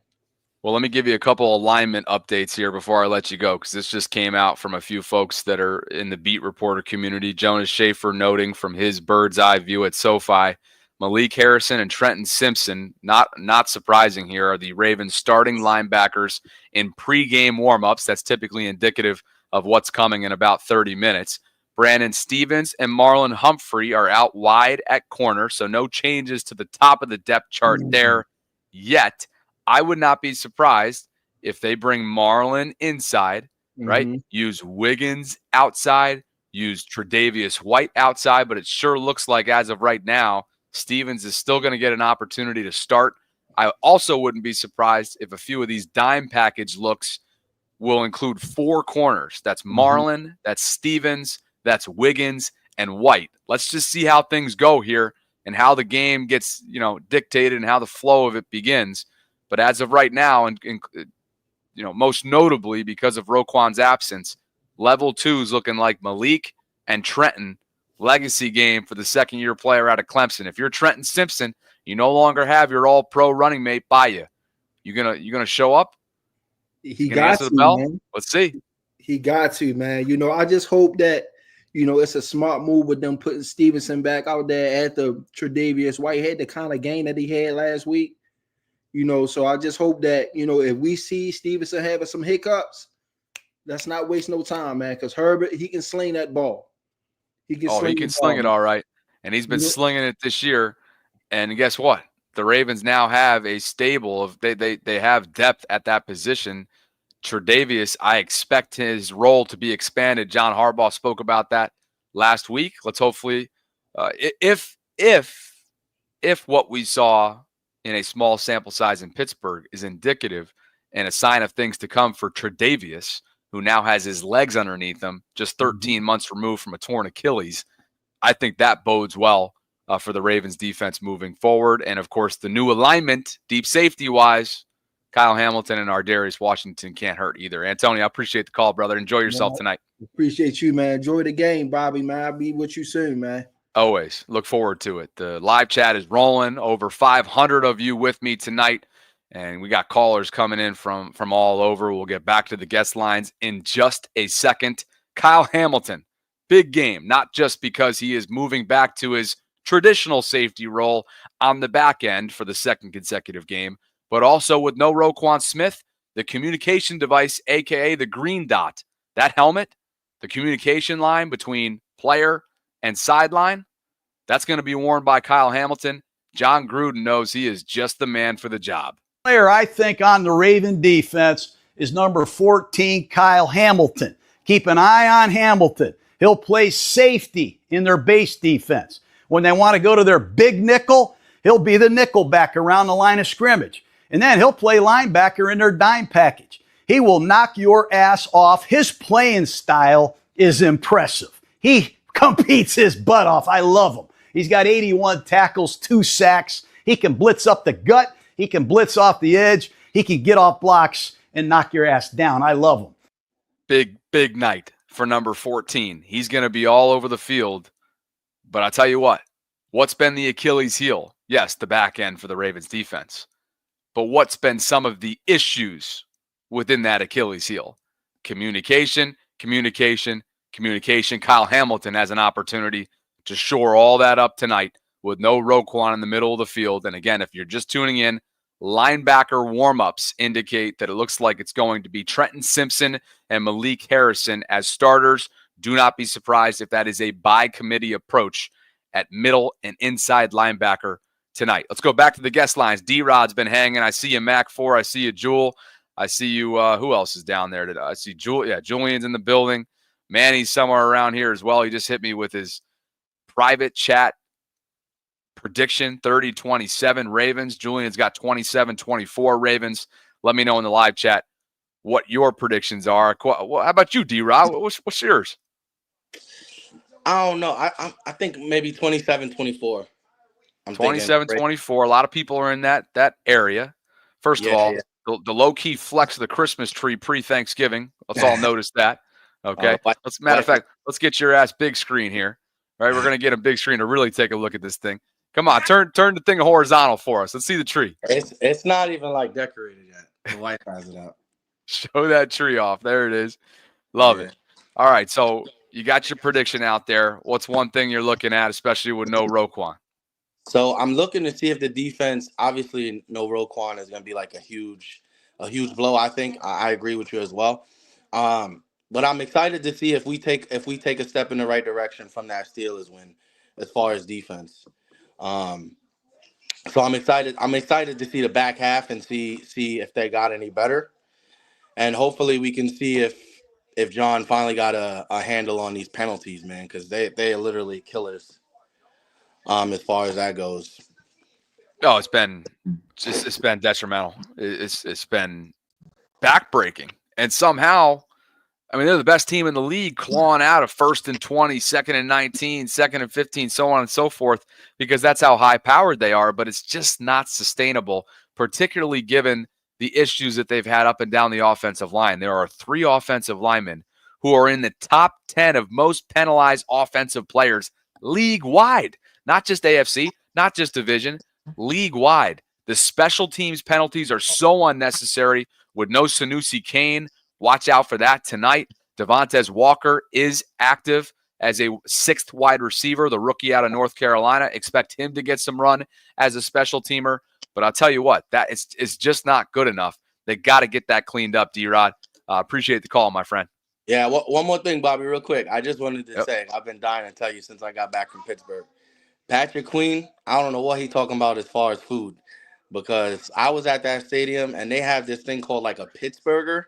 Speaker 1: Well, let me give you a couple alignment updates here before I let you go, because this just came out from a few folks that are in the beat reporter community. Jonas Schaefer noting from his bird's eye view at SoFi, Malik Harrison and Trenton Simpson, not surprising here, are the Ravens starting linebackers in pregame warmups. That's typically indicative of what's coming in about 30 minutes. Brandon Stevens and Marlon Humphrey are out wide at corner, so no changes to the top of the depth chart there yet. I would not be surprised if they bring Marlon inside, right? Use Wiggins outside, use Tre'Davious White outside, but it sure looks like as of right now, Stevens is still going to get an opportunity to start. I also wouldn't be surprised if a few of these dime package looks will include 4 corners. That's Marlon, that's Stevens, that's Wiggins, and White. Let's just see how things go here and how the game gets, dictated and how the flow of it begins. But as of right now, and most notably because of Roquan's absence, level 2 is looking like Malik and Trenton. Legacy game for the second-year player out of Clemson. If you're Trenton Simpson, you no longer have your all-pro running mate by you. You gonna show up?
Speaker 9: He got to, man.
Speaker 1: Let's see.
Speaker 9: He got to, man. I just hope that it's a smart move with them putting Stevenson back out there after Tre'Davious White had the kind of game that he had last week. So I just hope that, if we see Stevenson having some hiccups, let's not waste no time, man, because Herbert, he can sling that ball.
Speaker 1: He can sling it all right. And he's been slinging it this year. And guess what? The Ravens now have a stable of they have depth at that position. Tre'Davious, I expect his role to be expanded. John Harbaugh spoke about that last week. Let's hopefully if what we saw in a small sample size in Pittsburgh is indicative and a sign of things to come for Tre'Davious, who now has his legs underneath him, just 13 months removed from a torn Achilles. I think that bodes well for the Ravens defense moving forward. And of course, the new alignment, deep safety wise, Kyle Hamilton and Ardarius Washington can't hurt either. Antonio, I appreciate the call, brother. Enjoy yourself tonight.
Speaker 9: Appreciate you, man. Enjoy the game, Bobby, man. I'll be with you soon, man.
Speaker 1: Always. Look forward to it. The live chat is rolling. Over 500 of you with me tonight. And we got callers coming in from all over. We'll get back to the guest lines in just a second. Kyle Hamilton, big game, not just because he is moving back to his traditional safety role on the back end for the second consecutive game, but also with no Roquan Smith, the communication device, a.k.a. the green dot, that helmet, the communication line between player and sideline, that's going to be worn by Kyle Hamilton. John Gruden knows he is just the man for the job.
Speaker 7: Player I think on the Raven defense is number 14, Kyle Hamilton. Keep an eye on Hamilton. He'll play safety in their base defense. When they want to go to their big nickel, he'll be the nickel back around the line of scrimmage. And then he'll play linebacker in their dime package. He will knock your ass off. His playing style is impressive. He competes his butt off. I love him. He's got 81 tackles, 2 sacks. He can blitz up the gut. He can blitz off the edge. He can get off blocks and knock your ass down. I love him.
Speaker 1: Big night for number 14. He's going to be all over the field. But I'll tell you what's been the Achilles heel? Yes, the back end for the Ravens defense. But what's been some of the issues within that Achilles heel? Communication. Kyle Hamilton has an opportunity to shore all that up tonight with no Roquan in the middle of the field. And again, if you're just tuning in, linebacker warmups indicate that it looks like it's going to be Trenton Simpson and Malik Harrison as starters. Do not be surprised if that is a by committee approach at middle and inside linebacker tonight. Let's go back to the guest lines. D-Rod's been hanging. I see you, Mac 4. I see you, Jewel. I see you. Who else is down there today? I see Jewel. Yeah, Julian's in the building. Manny's somewhere around here as well. He just hit me with his private chat prediction, 30-27 Ravens. Julian's got 27-24 Ravens. Let me know in the live chat what your predictions are. How about you, D-Rod? What's yours?
Speaker 10: I don't know. I think maybe 27-24.
Speaker 1: 27-24. A lot of people are in that area. First of all, the low-key flex of the Christmas tree pre-Thanksgiving. Let's all notice that. Okay. Matter of fact, let's get your ass big screen here. All right, we're going to get a big screen to really take a look at this thing. Come on, turn the thing horizontal for us. Let's see the tree.
Speaker 10: It's not even like decorated yet. The wife has it out.
Speaker 1: Show that tree off. There it is. Love it. All right, so you got your prediction out there. What's one thing you're looking at, especially with no Roquan?
Speaker 10: So I'm looking to see if the defense, obviously, no Roquan is going to be like a huge blow. I think I agree with you as well. But I'm excited to see if we take a step in the right direction from that Steelers win, as far as defense. So I'm excited. I'm excited to see the back half and see if they got any better, and hopefully we can see if John finally got a handle on these penalties, man, because they are literally killers. As far as that goes.
Speaker 1: Oh, it's been detrimental. It's been backbreaking, and somehow, I mean, they're the best team in the league, clawing out of 1st and 20, 2nd and 19, 2nd and 15, so on and so forth, because that's how high-powered they are. But it's just not sustainable, particularly given the issues that they've had up and down the offensive line. There are 3 offensive linemen who are in the top 10 of most penalized offensive players league-wide, not just AFC, not just division, league-wide. The special teams penalties are so unnecessary with no Sanusi Kane. Watch out for that tonight. Devontae Walker is active as a 6th wide receiver, the rookie out of North Carolina. Expect him to get some run as a special teamer. But I'll tell you what, that is just not good enough. They got to get that cleaned up, D-Rod. Appreciate the call, my friend.
Speaker 10: Yeah, one more thing, Bobby, real quick. I just wanted to say, I've been dying to tell you since I got back from Pittsburgh. Patrick Queen, I don't know what he's talking about as far as food, because I was at that stadium and they have this thing called like a Pittsburgher.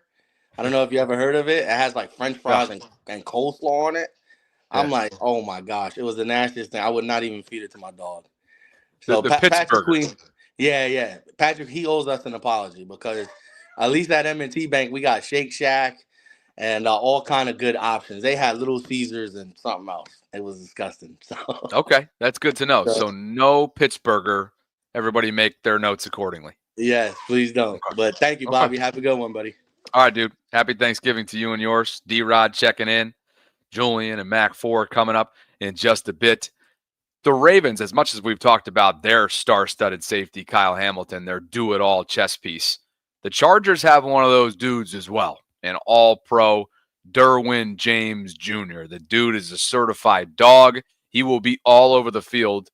Speaker 10: I don't know if you ever heard of it. It has like French fries and coleslaw on it. Yeah. I'm like, oh my gosh, it was the nastiest thing. I would not even feed it to my dog. So
Speaker 1: the
Speaker 10: Patrick Queen, yeah. Patrick, he owes us an apology, because at least at M&T Bank, we got Shake Shack and all kind of good options. They had Little Caesars and something else. It was disgusting. So
Speaker 1: okay, that's good to know. So no Pittsburgher. Everybody make their notes accordingly.
Speaker 10: Yes, please don't. Okay. But thank you, Bobby. Okay. Have a good one, buddy.
Speaker 1: All right, dude. Happy Thanksgiving to you and yours. D-Rod checking in. Julian and Mac 4 coming up in just a bit. The Ravens, as much as we've talked about their star-studded safety, Kyle Hamilton, their do-it-all chess piece, the Chargers have one of those dudes as well, an all-pro Derwin James Jr. The dude is a certified dog. He will be all over the field.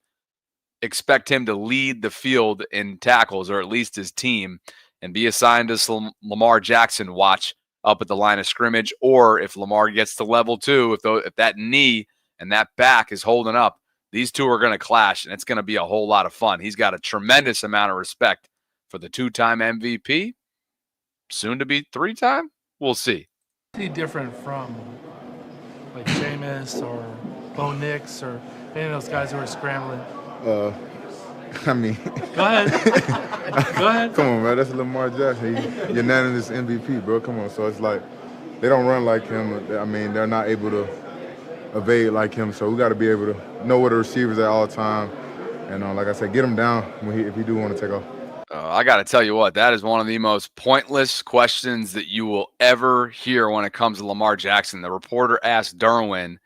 Speaker 1: Expect him to lead the field in tackles, or at least his team, and be assigned to some Lamar Jackson watch up at the line of scrimmage. Or if Lamar gets to level 2, if that knee and that back is holding up, these two are going to clash, and it's going to be a whole lot of fun. He's got a tremendous amount of respect for the 2-time MVP, soon to be 3-time. We'll see.
Speaker 4: Different from like Jameis or Bo Nix or any of those guys who are scrambling?
Speaker 11: I mean,
Speaker 4: go ahead. Go ahead.
Speaker 11: Come on, man. That's Lamar Jackson. He's unanimous MVP, bro. Come on. So it's like they don't run like him. I mean, they're not able to evade like him. So we got to be able to know where the receivers at all time, and like I said, get him down if he do want to take off.
Speaker 1: I got to tell you what, that is one of the most pointless questions that you will ever hear when it comes to Lamar Jackson. The reporter asked Derwin,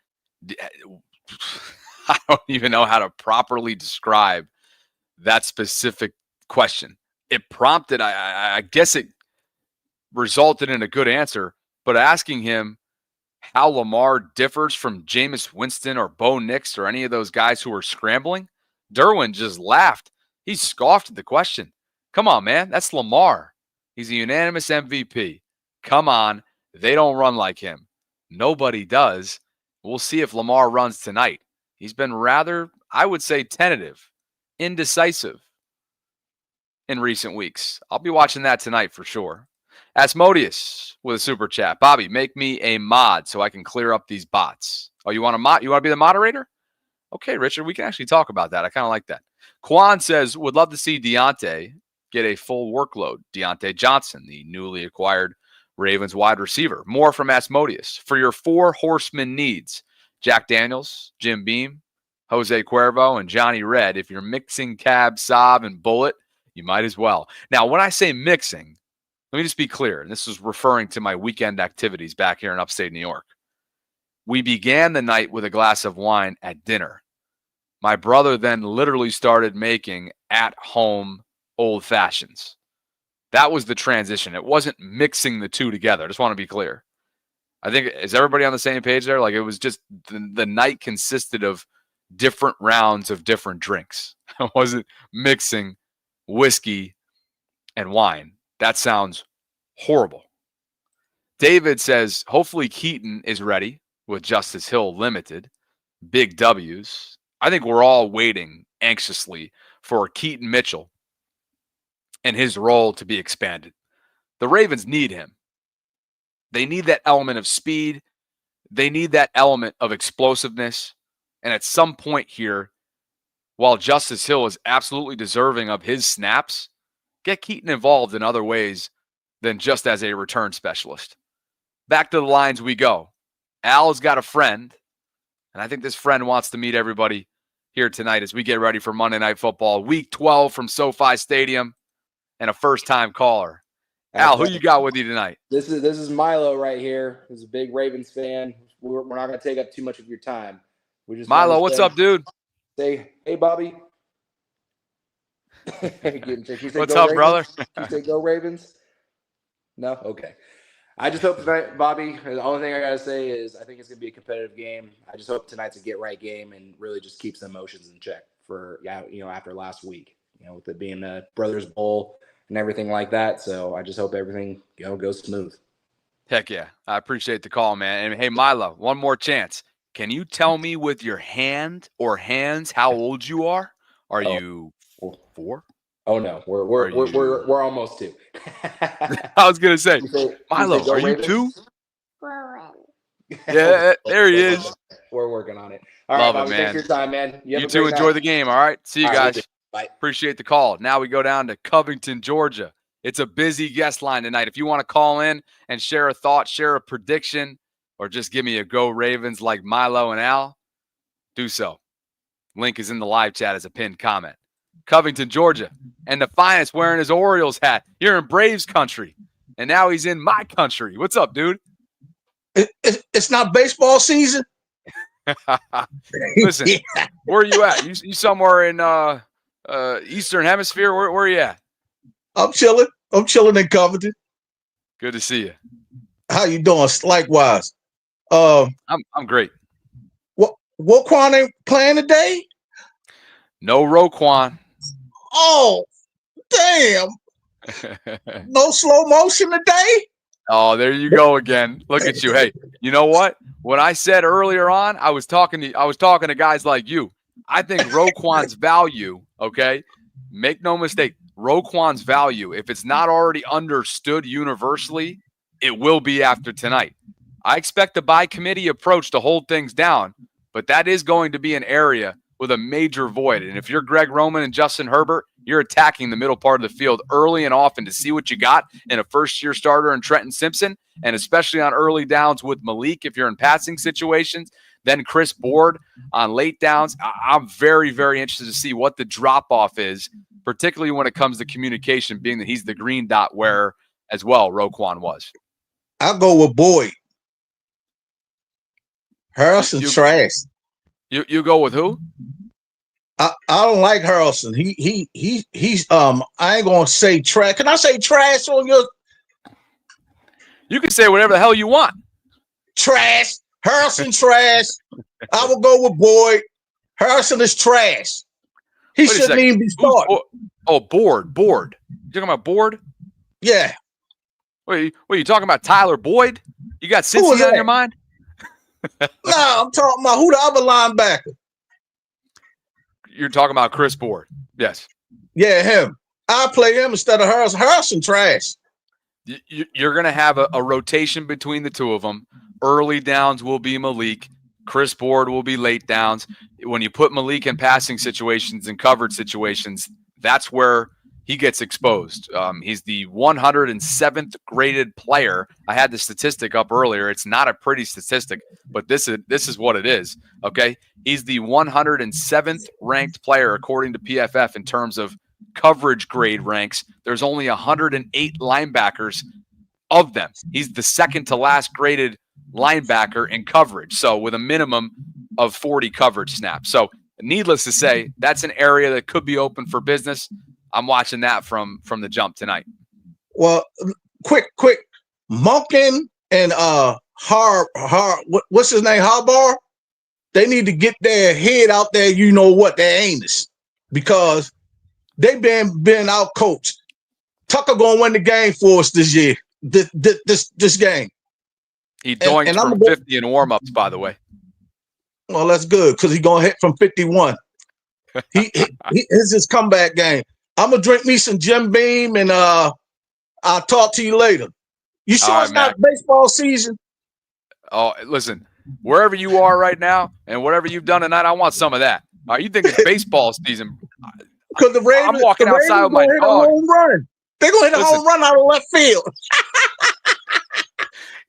Speaker 1: I don't even know how to properly describe that specific question. It prompted, I guess it resulted in a good answer, but asking him how Lamar differs from Jameis Winston or Bo Nix or any of those guys who are scrambling, Derwin just laughed. He scoffed at the question. Come on, man. That's Lamar. He's a unanimous MVP. Come on. They don't run like him. Nobody does. We'll see if Lamar runs tonight. He's been rather, I would say, tentative, indecisive in recent weeks. I'll be watching that tonight for sure. Asmodeus with a super chat. Bobby, make me a mod so I can clear up these bots. Oh, you want to mod? You want to be the moderator? Okay, Richard, we can actually talk about that. I kind of like that. Quan says, would love to see Deontay get a full workload. Deontay Johnson, the newly acquired Ravens wide receiver. More from Asmodeus. For your 4 horsemen needs, Jack Daniels, Jim Beam, Jose Cuervo, and Johnny Red. If you're mixing Cab, Saab, and Bullet, you might as well. Now, when I say mixing, let me just be clear, and this is referring to my weekend activities back here in upstate New York. We began the night with a glass of wine at dinner. My brother then literally started making at-home old fashions. That was the transition. It wasn't mixing the two together. I just want to be clear. I think, is everybody on the same page there? Like, it was just the night consisted of different rounds of different drinks. I wasn't mixing whiskey and wine. That sounds horrible. David says, hopefully Keaton is ready with Justice Hill limited. Big W's. I think we're all waiting anxiously for Keaton Mitchell and his role to be expanded. The Ravens need him. They need that element of speed. They need that element of explosiveness. And at some point here, while Justice Hill is absolutely deserving of his snaps, get Keaton involved in other ways than just as a return specialist. Back to the lines we go. Al's got a friend, and I think this friend wants to meet everybody here tonight as we get ready for Monday Night Football, Week 12 from SoFi Stadium, and a first-time caller. Al, who you got with you tonight?
Speaker 12: This is Milo right here. He's a big Ravens fan. We're not going to take up too much of your time.
Speaker 1: Milo, what's up, dude?
Speaker 12: Say, hey, Bobby.
Speaker 1: What's up, brother?
Speaker 12: You say go Ravens? No? Okay. I just hope tonight, Bobby, the only thing I got to say is I think it's going to be a competitive game. I just hope tonight's a get-right game and really just keeps the emotions in check for, after last week, with it being a Brothers Bowl and everything like that. So I just hope everything, goes smooth.
Speaker 1: Heck yeah. I appreciate the call, man. And hey, Milo, one more chance. Can you tell me with your hand or hands how old you are? Are you 4?
Speaker 12: Oh no, we're almost 2.
Speaker 1: I was gonna say, Milo, are you 2? Yeah, there he is.
Speaker 12: We're working on it. All right, Bobby, thanks for your time, man.
Speaker 1: You two enjoy the game. All right, see you guys.
Speaker 12: Bye.
Speaker 1: Appreciate the call. Now we go down to Covington, Georgia. It's a busy guest line tonight. If you want to call in and share a thought, share a prediction, or just give me a go Ravens like Milo and Al, do so. Link is in the live chat as a pinned comment. Covington, Georgia, and the finest wearing his Orioles hat. You're in Braves country, and now he's in my country. What's up, dude?
Speaker 13: It's not baseball season.
Speaker 1: Listen, where are you at? You somewhere in Eastern Hemisphere? Where are you at?
Speaker 13: I'm chilling. I'm chilling in Covington.
Speaker 1: Good to see you.
Speaker 13: How you doing? Likewise.
Speaker 1: I'm great.
Speaker 13: Roquan ain't playing today?
Speaker 1: No Roquan.
Speaker 13: Oh, damn. No slow motion today?
Speaker 1: Oh, there you go again. Look at you. Hey, you know what? What I said earlier on, I was talking to guys like you. I think Roquan's value, okay? Make no mistake, Roquan's value, if it's not already understood universally, it will be after tonight. I expect the by committee approach to hold things down, but that is going to be an area with a major void. And if you're Greg Roman and Justin Herbert, you're attacking the middle part of the field early and often to see what you got in a first-year starter in Trenton Simpson, and especially on early downs with Malik if you're in passing situations. Then Chris Board on late downs. I'm very, very interested to see what the drop-off is, particularly when it comes to communication, being that he's the green dot wearer as well, Roquan was.
Speaker 13: I'll go with Boyd. Harrison trash.
Speaker 1: You go with who?
Speaker 13: I don't like Harrison. He's I ain't gonna say trash. Can I say trash on your?
Speaker 1: You can say whatever the hell you want.
Speaker 13: Trash. Harrison trash. I will go with Boyd. Harrison is trash. He shouldn't even be starting.
Speaker 1: Board. You talking about Board?
Speaker 13: Yeah.
Speaker 1: Wait, you talking about Tyler Boyd? You got Cincy on your mind?
Speaker 13: No, I'm talking about who the other linebacker.
Speaker 1: You're talking about Chris Board. Yes.
Speaker 13: Yeah, him. I'll play him instead of Harrison. Harrison trash.
Speaker 1: You're going to have a rotation between the two of them. Early downs will be Malik. Chris Board will be late downs. When you put Malik in passing situations and covered situations, that's where he gets exposed. He's the 107th graded player. I had the statistic up earlier. It's not a pretty statistic, but this is what it is. Okay, he's the 107th ranked player according to PFF in terms of coverage grade ranks. There's only 108 linebackers of them. He's the second to last graded linebacker in coverage. So with a minimum of 40 coverage snaps. So needless to say, that's an area that could be open for business. I'm watching that from the jump tonight.
Speaker 13: Well, quick. Monken and what's his name? Harbaugh. They need to get their head out there. You know what? Their anus, because they been out coached. Tucker gonna win the game for us this year. This game.
Speaker 1: He doinked from 50 in warmups, by the way.
Speaker 13: Well, that's good because he's gonna hit from 51. It's his comeback game. I'm gonna drink me some Jim Beam, and I'll talk to you later. You sure it's not baseball season?
Speaker 1: Oh, listen, wherever you are right now and whatever you've done tonight, I want some of that. You think it's baseball season?
Speaker 13: Because the Ravens,
Speaker 1: I'm walking outside with my dog.
Speaker 13: Hit a home run. They're gonna hit a home run out of left field.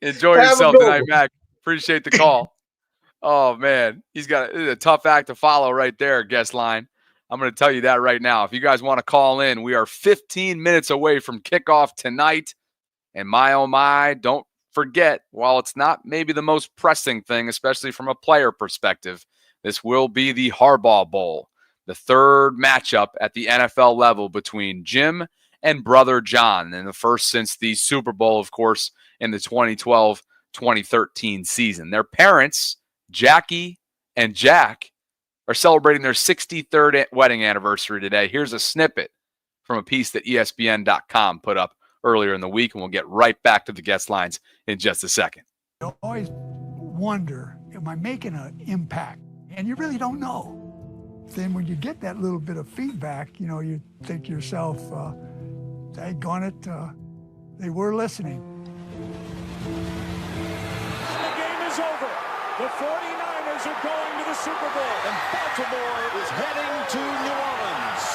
Speaker 1: Enjoy yourself tonight, Mac. Appreciate the call. Oh, man. He's got a tough act to follow right there, guest line. I'm going to tell you that right now. If you guys want to call in, we are 15 minutes away from kickoff tonight. And my, oh my, don't forget, while it's not maybe the most pressing thing, especially from a player perspective, this will be the Harbaugh Bowl, the third matchup at the NFL level between Jim and brother John, and the first since the Super Bowl, of course, in the 2012-2013 season. Their parents, Jackie and Jack, are celebrating their 63rd wedding anniversary today. Here's a snippet from a piece that ESPN.com put up earlier in the week, and we'll get right back to the guest lines in just a second.
Speaker 14: You always wonder, am I making an impact? And you really don't know. Then when you get that little bit of feedback, you think to yourself, daggone it, they were listening.
Speaker 15: The game is over. The 49ers are going to the Super Bowl, and Baltimore is heading to New Orleans.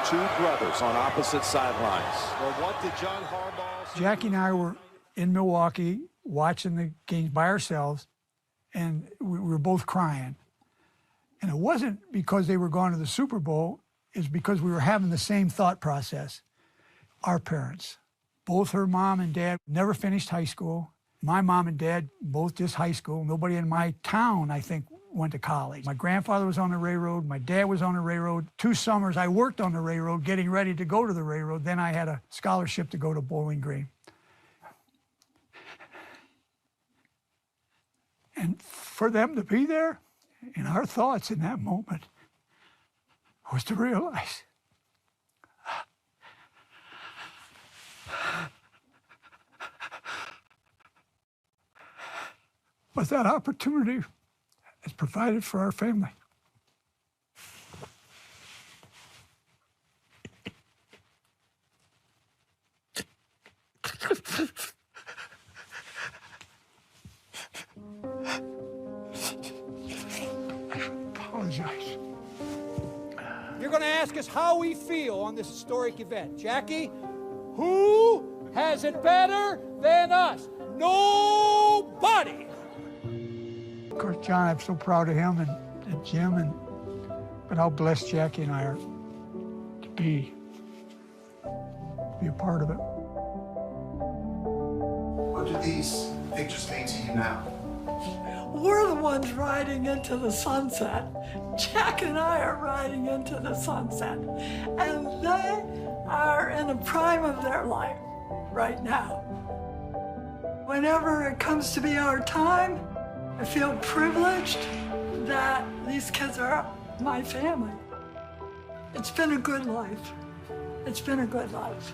Speaker 15: Two brothers on opposite sidelines. Well, what did John Harbaugh say?
Speaker 14: Jackie and I were in Milwaukee watching the games by ourselves, and we were both crying. And it wasn't because they were going to the Super Bowl, it's because we were having the same thought process. Our parents, both her mom and dad, never finished high school. My mom and dad, both just high school. Nobody in my town, I think, went to college. My grandfather was on the railroad. My dad was on the railroad. 2 summers I worked on the railroad, getting ready to go to the railroad. Then I had a scholarship to go to Bowling Green. And for them to be there, and our thoughts in that moment was to realize what that opportunity has provided for our family. Apologize.
Speaker 16: You're going to ask us how we feel on this historic event. Jackie, who has it better than us? Nobody.
Speaker 14: Of course, John, I'm so proud of him and Jim, but how blessed Jackie and I are to be a part of it.
Speaker 17: What do these pictures mean to you now?
Speaker 18: We're the ones riding into the sunset. Jack and I are riding into the sunset. And they are in the prime of their life right now. Whenever it comes to be our time, I feel privileged that these kids are my family. It's been a good life. It's been a good life.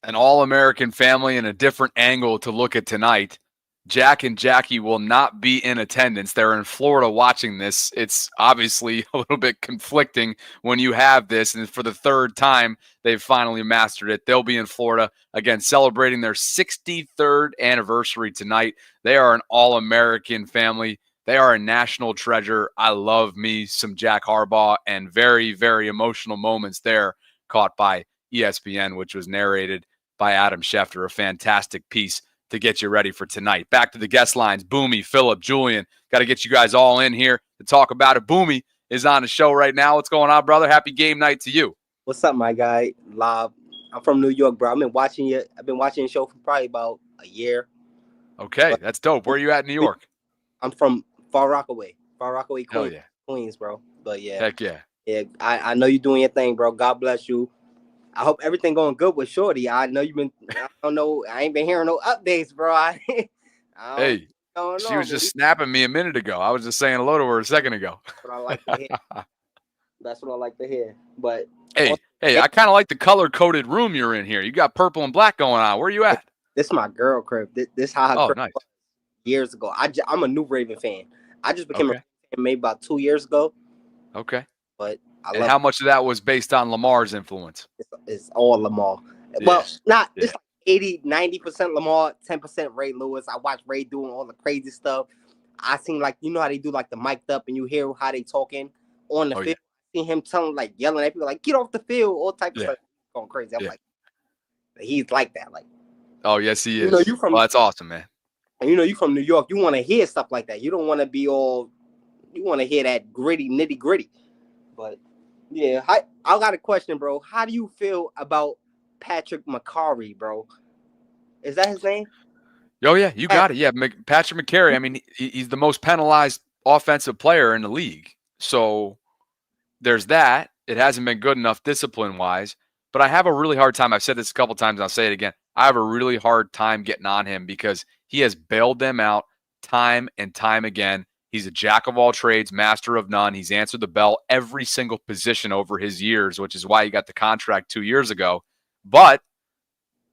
Speaker 1: An all-American family and a different angle to look at tonight. Jack and Jackie will not be in attendance. They're in Florida watching this. It's obviously a little bit conflicting when you have this, and for the third time, they've finally mastered it. They'll be in Florida, again, celebrating their 63rd anniversary tonight. They are an all-American family. They are a national treasure. I love me some Jack Harbaugh, and very, very emotional moments there caught by ESPN, which was narrated by Adam Schefter, a fantastic piece to get you ready for tonight. Back to the guest lines. Boomy, Phillip, Julian. Got to get you guys all in here to talk about it. Boomy is on the show right now. What's going on, brother? Happy game night to you.
Speaker 19: What's up, my guy? Live. I'm from New York, bro. I've been watching your show for probably about a year.
Speaker 1: Okay, that's dope. Where are you at in New York?
Speaker 19: I'm from Far Rockaway, Queens,
Speaker 1: Hell yeah.
Speaker 19: Queens, bro. But yeah.
Speaker 1: Heck yeah.
Speaker 19: Yeah, I know you're doing your thing, bro. God bless you. I hope everything going good with Shorty. I know you've been. I don't know. I ain't been hearing no updates, bro. I
Speaker 1: Hey,
Speaker 19: don't
Speaker 1: she
Speaker 19: know.
Speaker 1: was just snapping me a minute ago. I was just saying hello to her a second ago.
Speaker 19: That's what I like to hear. That's what I like to hear. But
Speaker 1: Hey, I kind of like the color-coded room you're in here. You got purple and black going on. Where are you at?
Speaker 19: This is my girl crib. This how her
Speaker 1: Oh,
Speaker 19: crib
Speaker 1: nice.
Speaker 19: was years ago. I'm a new Raven fan. I just became a
Speaker 1: Okay.
Speaker 19: fan maybe about 2 years ago.
Speaker 1: Okay.
Speaker 19: But I
Speaker 1: And
Speaker 19: love
Speaker 1: how much of that was based on Lamar's influence?
Speaker 19: it's all Lamar.
Speaker 1: Yeah.
Speaker 19: Well, not
Speaker 1: Yeah.
Speaker 19: it's like 80-90% Lamar, 10% Ray Lewis. I watch Ray doing all the crazy stuff. I seen like you know how they do like the mic'd up and you hear how they talking on the
Speaker 1: Oh,
Speaker 19: field. I seen him telling like yelling at people like get off the field, all type of
Speaker 1: Yeah.
Speaker 19: stuff. Going crazy. I'm
Speaker 1: Yeah.
Speaker 19: like, he's like that. Like
Speaker 1: Oh, yes, he is.
Speaker 19: you know you from
Speaker 1: that's awesome, man.
Speaker 19: and you know you from New York. You want to hear stuff like that. You don't want to be all. You want to hear that gritty nitty gritty. But yeah, I got a question, bro. How do you feel about Patrick McCarry, bro? Is that his name?
Speaker 1: Oh, yeah, you got it. Yeah, Patrick McCarry, I mean, he's the most penalized offensive player in the league. So there's that. It hasn't been good enough discipline-wise. But I have a really hard time. I've said this a couple times, and I'll say it again. I have a really hard time getting on him because he has bailed them out time and time again. He's a jack of all trades, master of none. He's answered the bell every single position over his years, which is why he got the contract 2 years ago. But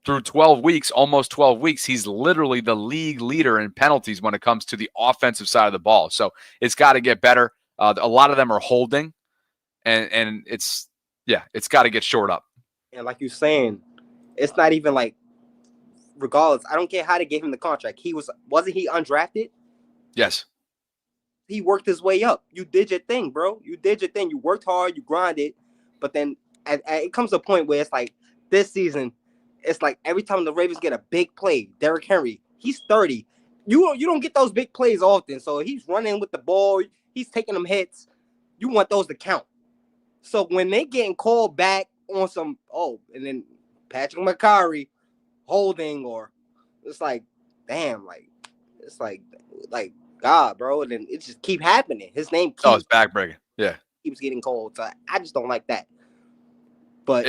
Speaker 1: through 12 weeks, almost 12 weeks, he's literally the league leader in penalties when it comes to the offensive side of the ball. So it's got to get better. A lot of them are holding, and it's got to get shored up.
Speaker 19: And like you're saying, it's not even like, regardless, I don't care how they gave him the contract. Wasn't he undrafted?
Speaker 1: Yes.
Speaker 19: He worked his way up. You did your thing, bro. You did your thing. You worked hard. You grinded. But then it comes to a point where it's like this season, it's like every time the Ravens get a big play, Derrick Henry, he's 30. You don't get those big plays often. So he's running with the ball. He's taking them hits. You want those to count. So when they getting called back on some, and then Patrick McCarry holding, or it's like, damn, like it's like God, bro. And then it just keep happening. His name keeps,
Speaker 1: it's backbreaking. Yeah.
Speaker 19: Keeps getting called. So I just don't like that. But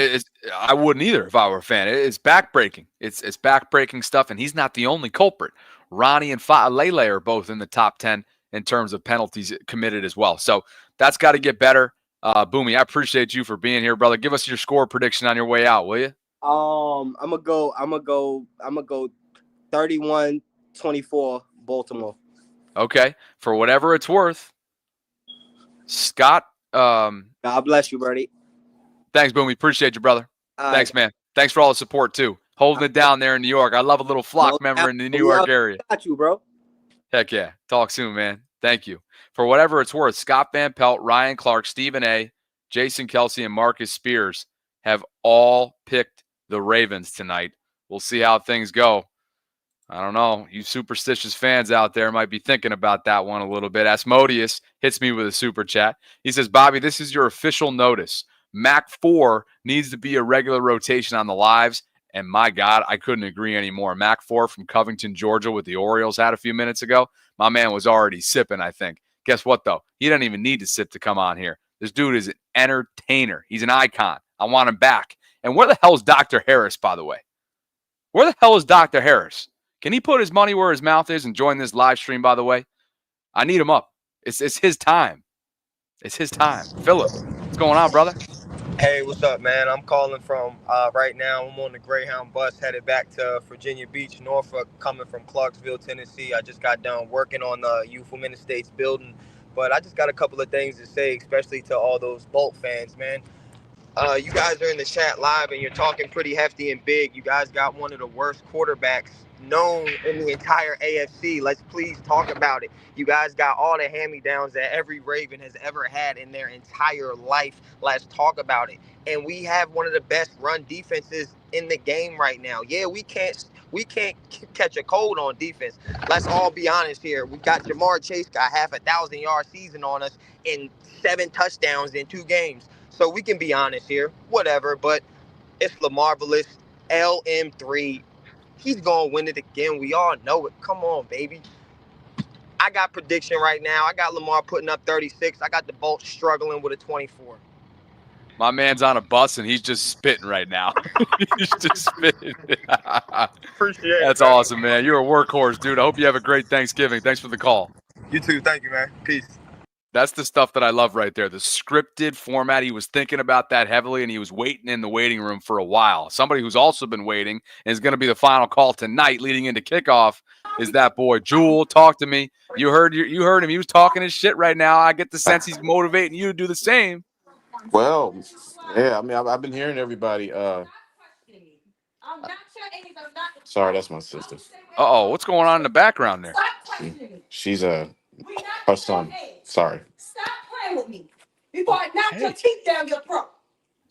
Speaker 1: I wouldn't either if I were a fan. It's backbreaking. It's backbreaking stuff, and he's not the only culprit. Ronnie and Lele are both in the top 10 in terms of penalties committed as well. So that's got to get better. Boomy, I appreciate you for being here, brother. Give us your score prediction on your way out, will you?
Speaker 19: I'm gonna go 31-24 Baltimore.
Speaker 1: Okay. For whatever it's worth, Scott.
Speaker 19: God bless you, buddy.
Speaker 1: Thanks, Boomy. Appreciate you, brother. Thanks, man. Thanks for all the support, too. Holding it down there in New York. I love a little flock member in the New York area.
Speaker 19: Got you, bro.
Speaker 1: Heck yeah. Talk soon, man. Thank you. For whatever it's worth, Scott Van Pelt, Ryan Clark, Stephen A., Jason Kelsey, and Marcus Spears have all picked the Ravens tonight. We'll see how things go. I don't know. You superstitious fans out there might be thinking about that one a little bit. Asmodeus hits me with a super chat. He says, Bobby, this is your official notice. Mac 4 needs to be a regular rotation on the lives. And my God, I couldn't agree anymore. Mac 4 from Covington, Georgia, with the Orioles had a few minutes ago. My man was already sipping, I think. Guess what, though? He doesn't even need to sip to come on here. This dude is an entertainer. He's an icon. I want him back. And where the hell is Dr. Harris, by the way? Where the hell is Dr. Harris? Can he put his money where his mouth is and join this live stream, by the way? I need him up. It's his time. It's his time. Philip, what's going on, brother?
Speaker 20: Hey, what's up, man? I'm calling from right now. I'm on the Greyhound bus headed back to Virginia Beach, Norfolk, coming from Clarksville, Tennessee. I just got done working on the Youthful Men Estates building, but I just got a couple of things to say, especially to all those Bolt fans, man. You guys are in the chat live and you're talking pretty hefty and big. You guys got one of the worst quarterbacks known in the entire AFC. Let's please talk about it. You guys got all the hand-me-downs that every Raven has ever had in their entire life. Let's talk about it. And we have one of the best run defenses in the game right now. Yeah, we can't catch a cold on defense. Let's all be honest here. We got Jamar Chase got half a 1,000-yard season on us in 7 touchdowns in 2 games. So we can be honest here, whatever, but it's LaMarvelous, LM3. He's going to win it again. We all know it. Come on, baby. I got prediction right now. I got Lamar putting up 36. I got the Bolts struggling with a 24.
Speaker 1: My man's on a bus, and he's just spitting right now. He's just spitting.
Speaker 20: Appreciate it,
Speaker 1: That's
Speaker 20: man.
Speaker 1: awesome, man. You're a workhorse, dude. I hope you have a great Thanksgiving. Thanks for the call.
Speaker 20: You too. Thank you, man. Peace.
Speaker 1: That's the stuff that I love right there. The scripted format. He was thinking about that heavily, and he was waiting in the waiting room for a while. Somebody who's also been waiting and is going to be the final call tonight leading into kickoff is that boy, Jewel. Talk to me. You heard him. He was talking his shit right now. I get the sense he's motivating you to do the same.
Speaker 21: Well, yeah, I mean, I've been hearing everybody. Sorry, that's my sister.
Speaker 1: Uh-oh, what's going on in the background there?
Speaker 21: She's her son. Sorry.
Speaker 18: Stop playing with me before I knock your teeth down your throat.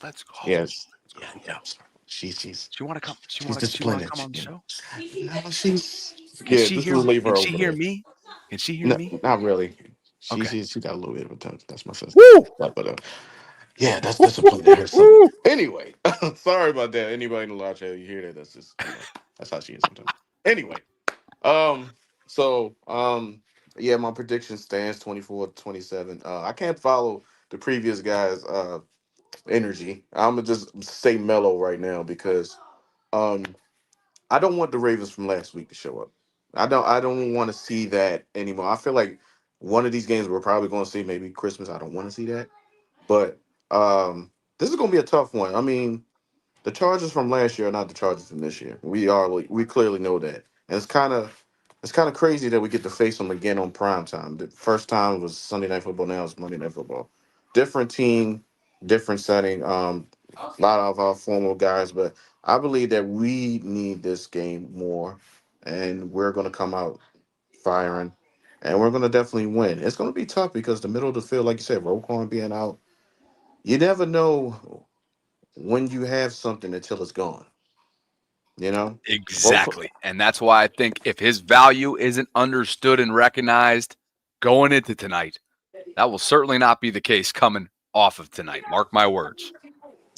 Speaker 1: Let's go.
Speaker 21: Yes. Yeah. She's.
Speaker 1: She want to come. She
Speaker 21: She's
Speaker 1: want to
Speaker 21: disappointed.
Speaker 1: come on the show.
Speaker 21: She's.
Speaker 1: Can
Speaker 21: Yeah,
Speaker 1: she
Speaker 21: just
Speaker 1: hear?
Speaker 21: leave her
Speaker 1: Can
Speaker 21: over
Speaker 1: she hear
Speaker 21: there.
Speaker 1: me? Can she hear
Speaker 21: No,
Speaker 1: me?
Speaker 21: not really. She
Speaker 1: Okay.
Speaker 21: she got a little bit of a tongue. That's my sister.
Speaker 1: Woo!
Speaker 21: But yeah, that's disappointing. Her son. Anyway, sorry about that. Anybody in the live chat, you hear that? That's just that's how she is sometimes. Anyway, yeah, my prediction stands 24-27. I can't follow the previous guy's energy. I'm gonna just stay mellow right now because um I don't want the Ravens from last week to show up. I don't want to see that anymore. I feel like one of these games we're probably going to see, maybe Christmas. I don't want to see that. But this is going to be a tough one. I mean, the Chargers from last year are not the Chargers from this year. We clearly know that. And it's kind of crazy that we get to face them again on prime time. The first time was Sunday Night Football, now it's Monday Night Football. Different team, different setting. A lot of our former guys, but I believe that we need this game more, and we're going to come out firing, and we're going to definitely win. It's going to be tough because the middle of the field, like you said, Roquan being out, you never know when you have something until it's gone. You know,
Speaker 1: Exactly. And that's why I think if his value isn't understood and recognized going into tonight, that will certainly not be the case coming off of tonight. Mark my words.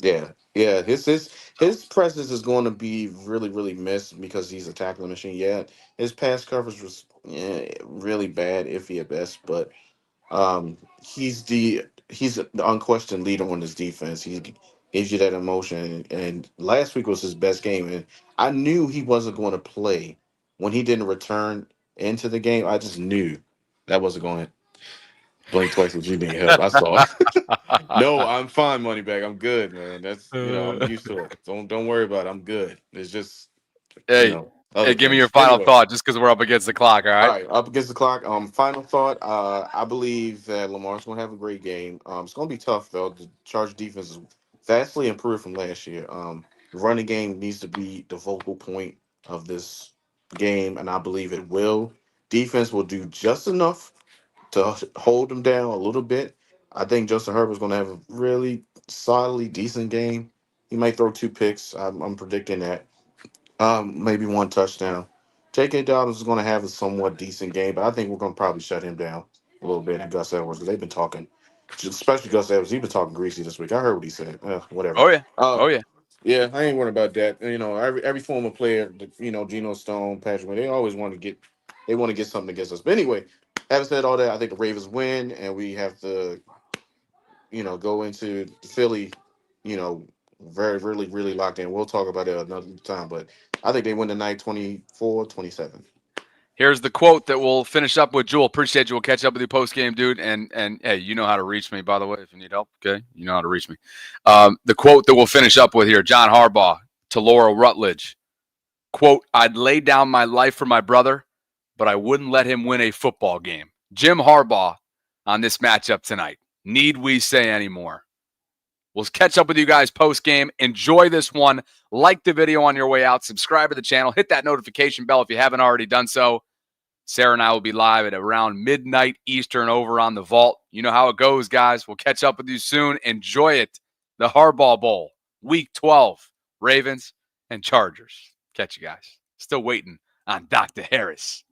Speaker 21: Yeah. His presence is going to be really, really missed because he's a tackling machine. Yeah, his pass coverage was really bad, iffy at best, but he's the unquestioned leader on this defense. He gives you that emotion, and last week was his best game, and I knew he wasn't going to play when he didn't return into the game. I just knew that wasn't going to blink twice with you being help. I saw it. No, I'm fine, money back. I'm good, man. That's I'm used to it. Don't worry about it. I'm good. It's just
Speaker 1: Hey,
Speaker 21: other
Speaker 1: give me your
Speaker 21: things.
Speaker 1: final
Speaker 21: Anyway.
Speaker 1: thought just because we're up against the clock, all
Speaker 21: All
Speaker 1: right?
Speaker 21: right, up against the clock. Final thought. I believe that Lamar's going to have a great game. It's going to be tough though. The Charge defense is vastly improved from last year. The running game needs to be the focal point of this game, and I believe it will. Defense will do just enough to hold them down a little bit. I think Justin Herbert's going to have a really solidly decent game. He might throw 2 picks. I'm predicting that. Maybe 1 touchdown. J.K. Dobbins is going to have a somewhat decent game, but I think we're going to probably shut him down a little bit. And Gus Edwards, they've been talking, especially Gus Edwards. He's been talking greasy this week. I heard what he said. Whatever.
Speaker 1: Oh, yeah.
Speaker 21: Um,
Speaker 1: Oh, yeah.
Speaker 21: yeah, I ain't worried about that. Every former player, Geno Stone, Patrick, they always they want to get something against us. But anyway, having said all that, I think the Ravens win, and we have to, go into Philly, very, really, really locked in. We'll talk about it another time, but I think they win tonight 24-27.
Speaker 1: Here's the quote that we'll finish up with. Jewel, appreciate you. We'll catch up with you post game, dude. And hey, you know how to reach me, by the way, if you need help. Okay, you know how to reach me. The quote that we'll finish up with here: John Harbaugh to Laura Rutledge. Quote: I'd lay down my life for my brother, but I wouldn't let him win a football game. Jim Harbaugh on this matchup tonight. Need we say any more? We'll catch up with you guys post game. Enjoy this one. Like the video on your way out. Subscribe to the channel. Hit that notification bell if you haven't already done so. Sarah and I will be live at around midnight Eastern over on the Vault. You know how it goes, guys. We'll catch up with you soon. Enjoy it. The Harbaugh Bowl, Week 12, Ravens and Chargers. Catch you guys. Still waiting on Dr. Harris.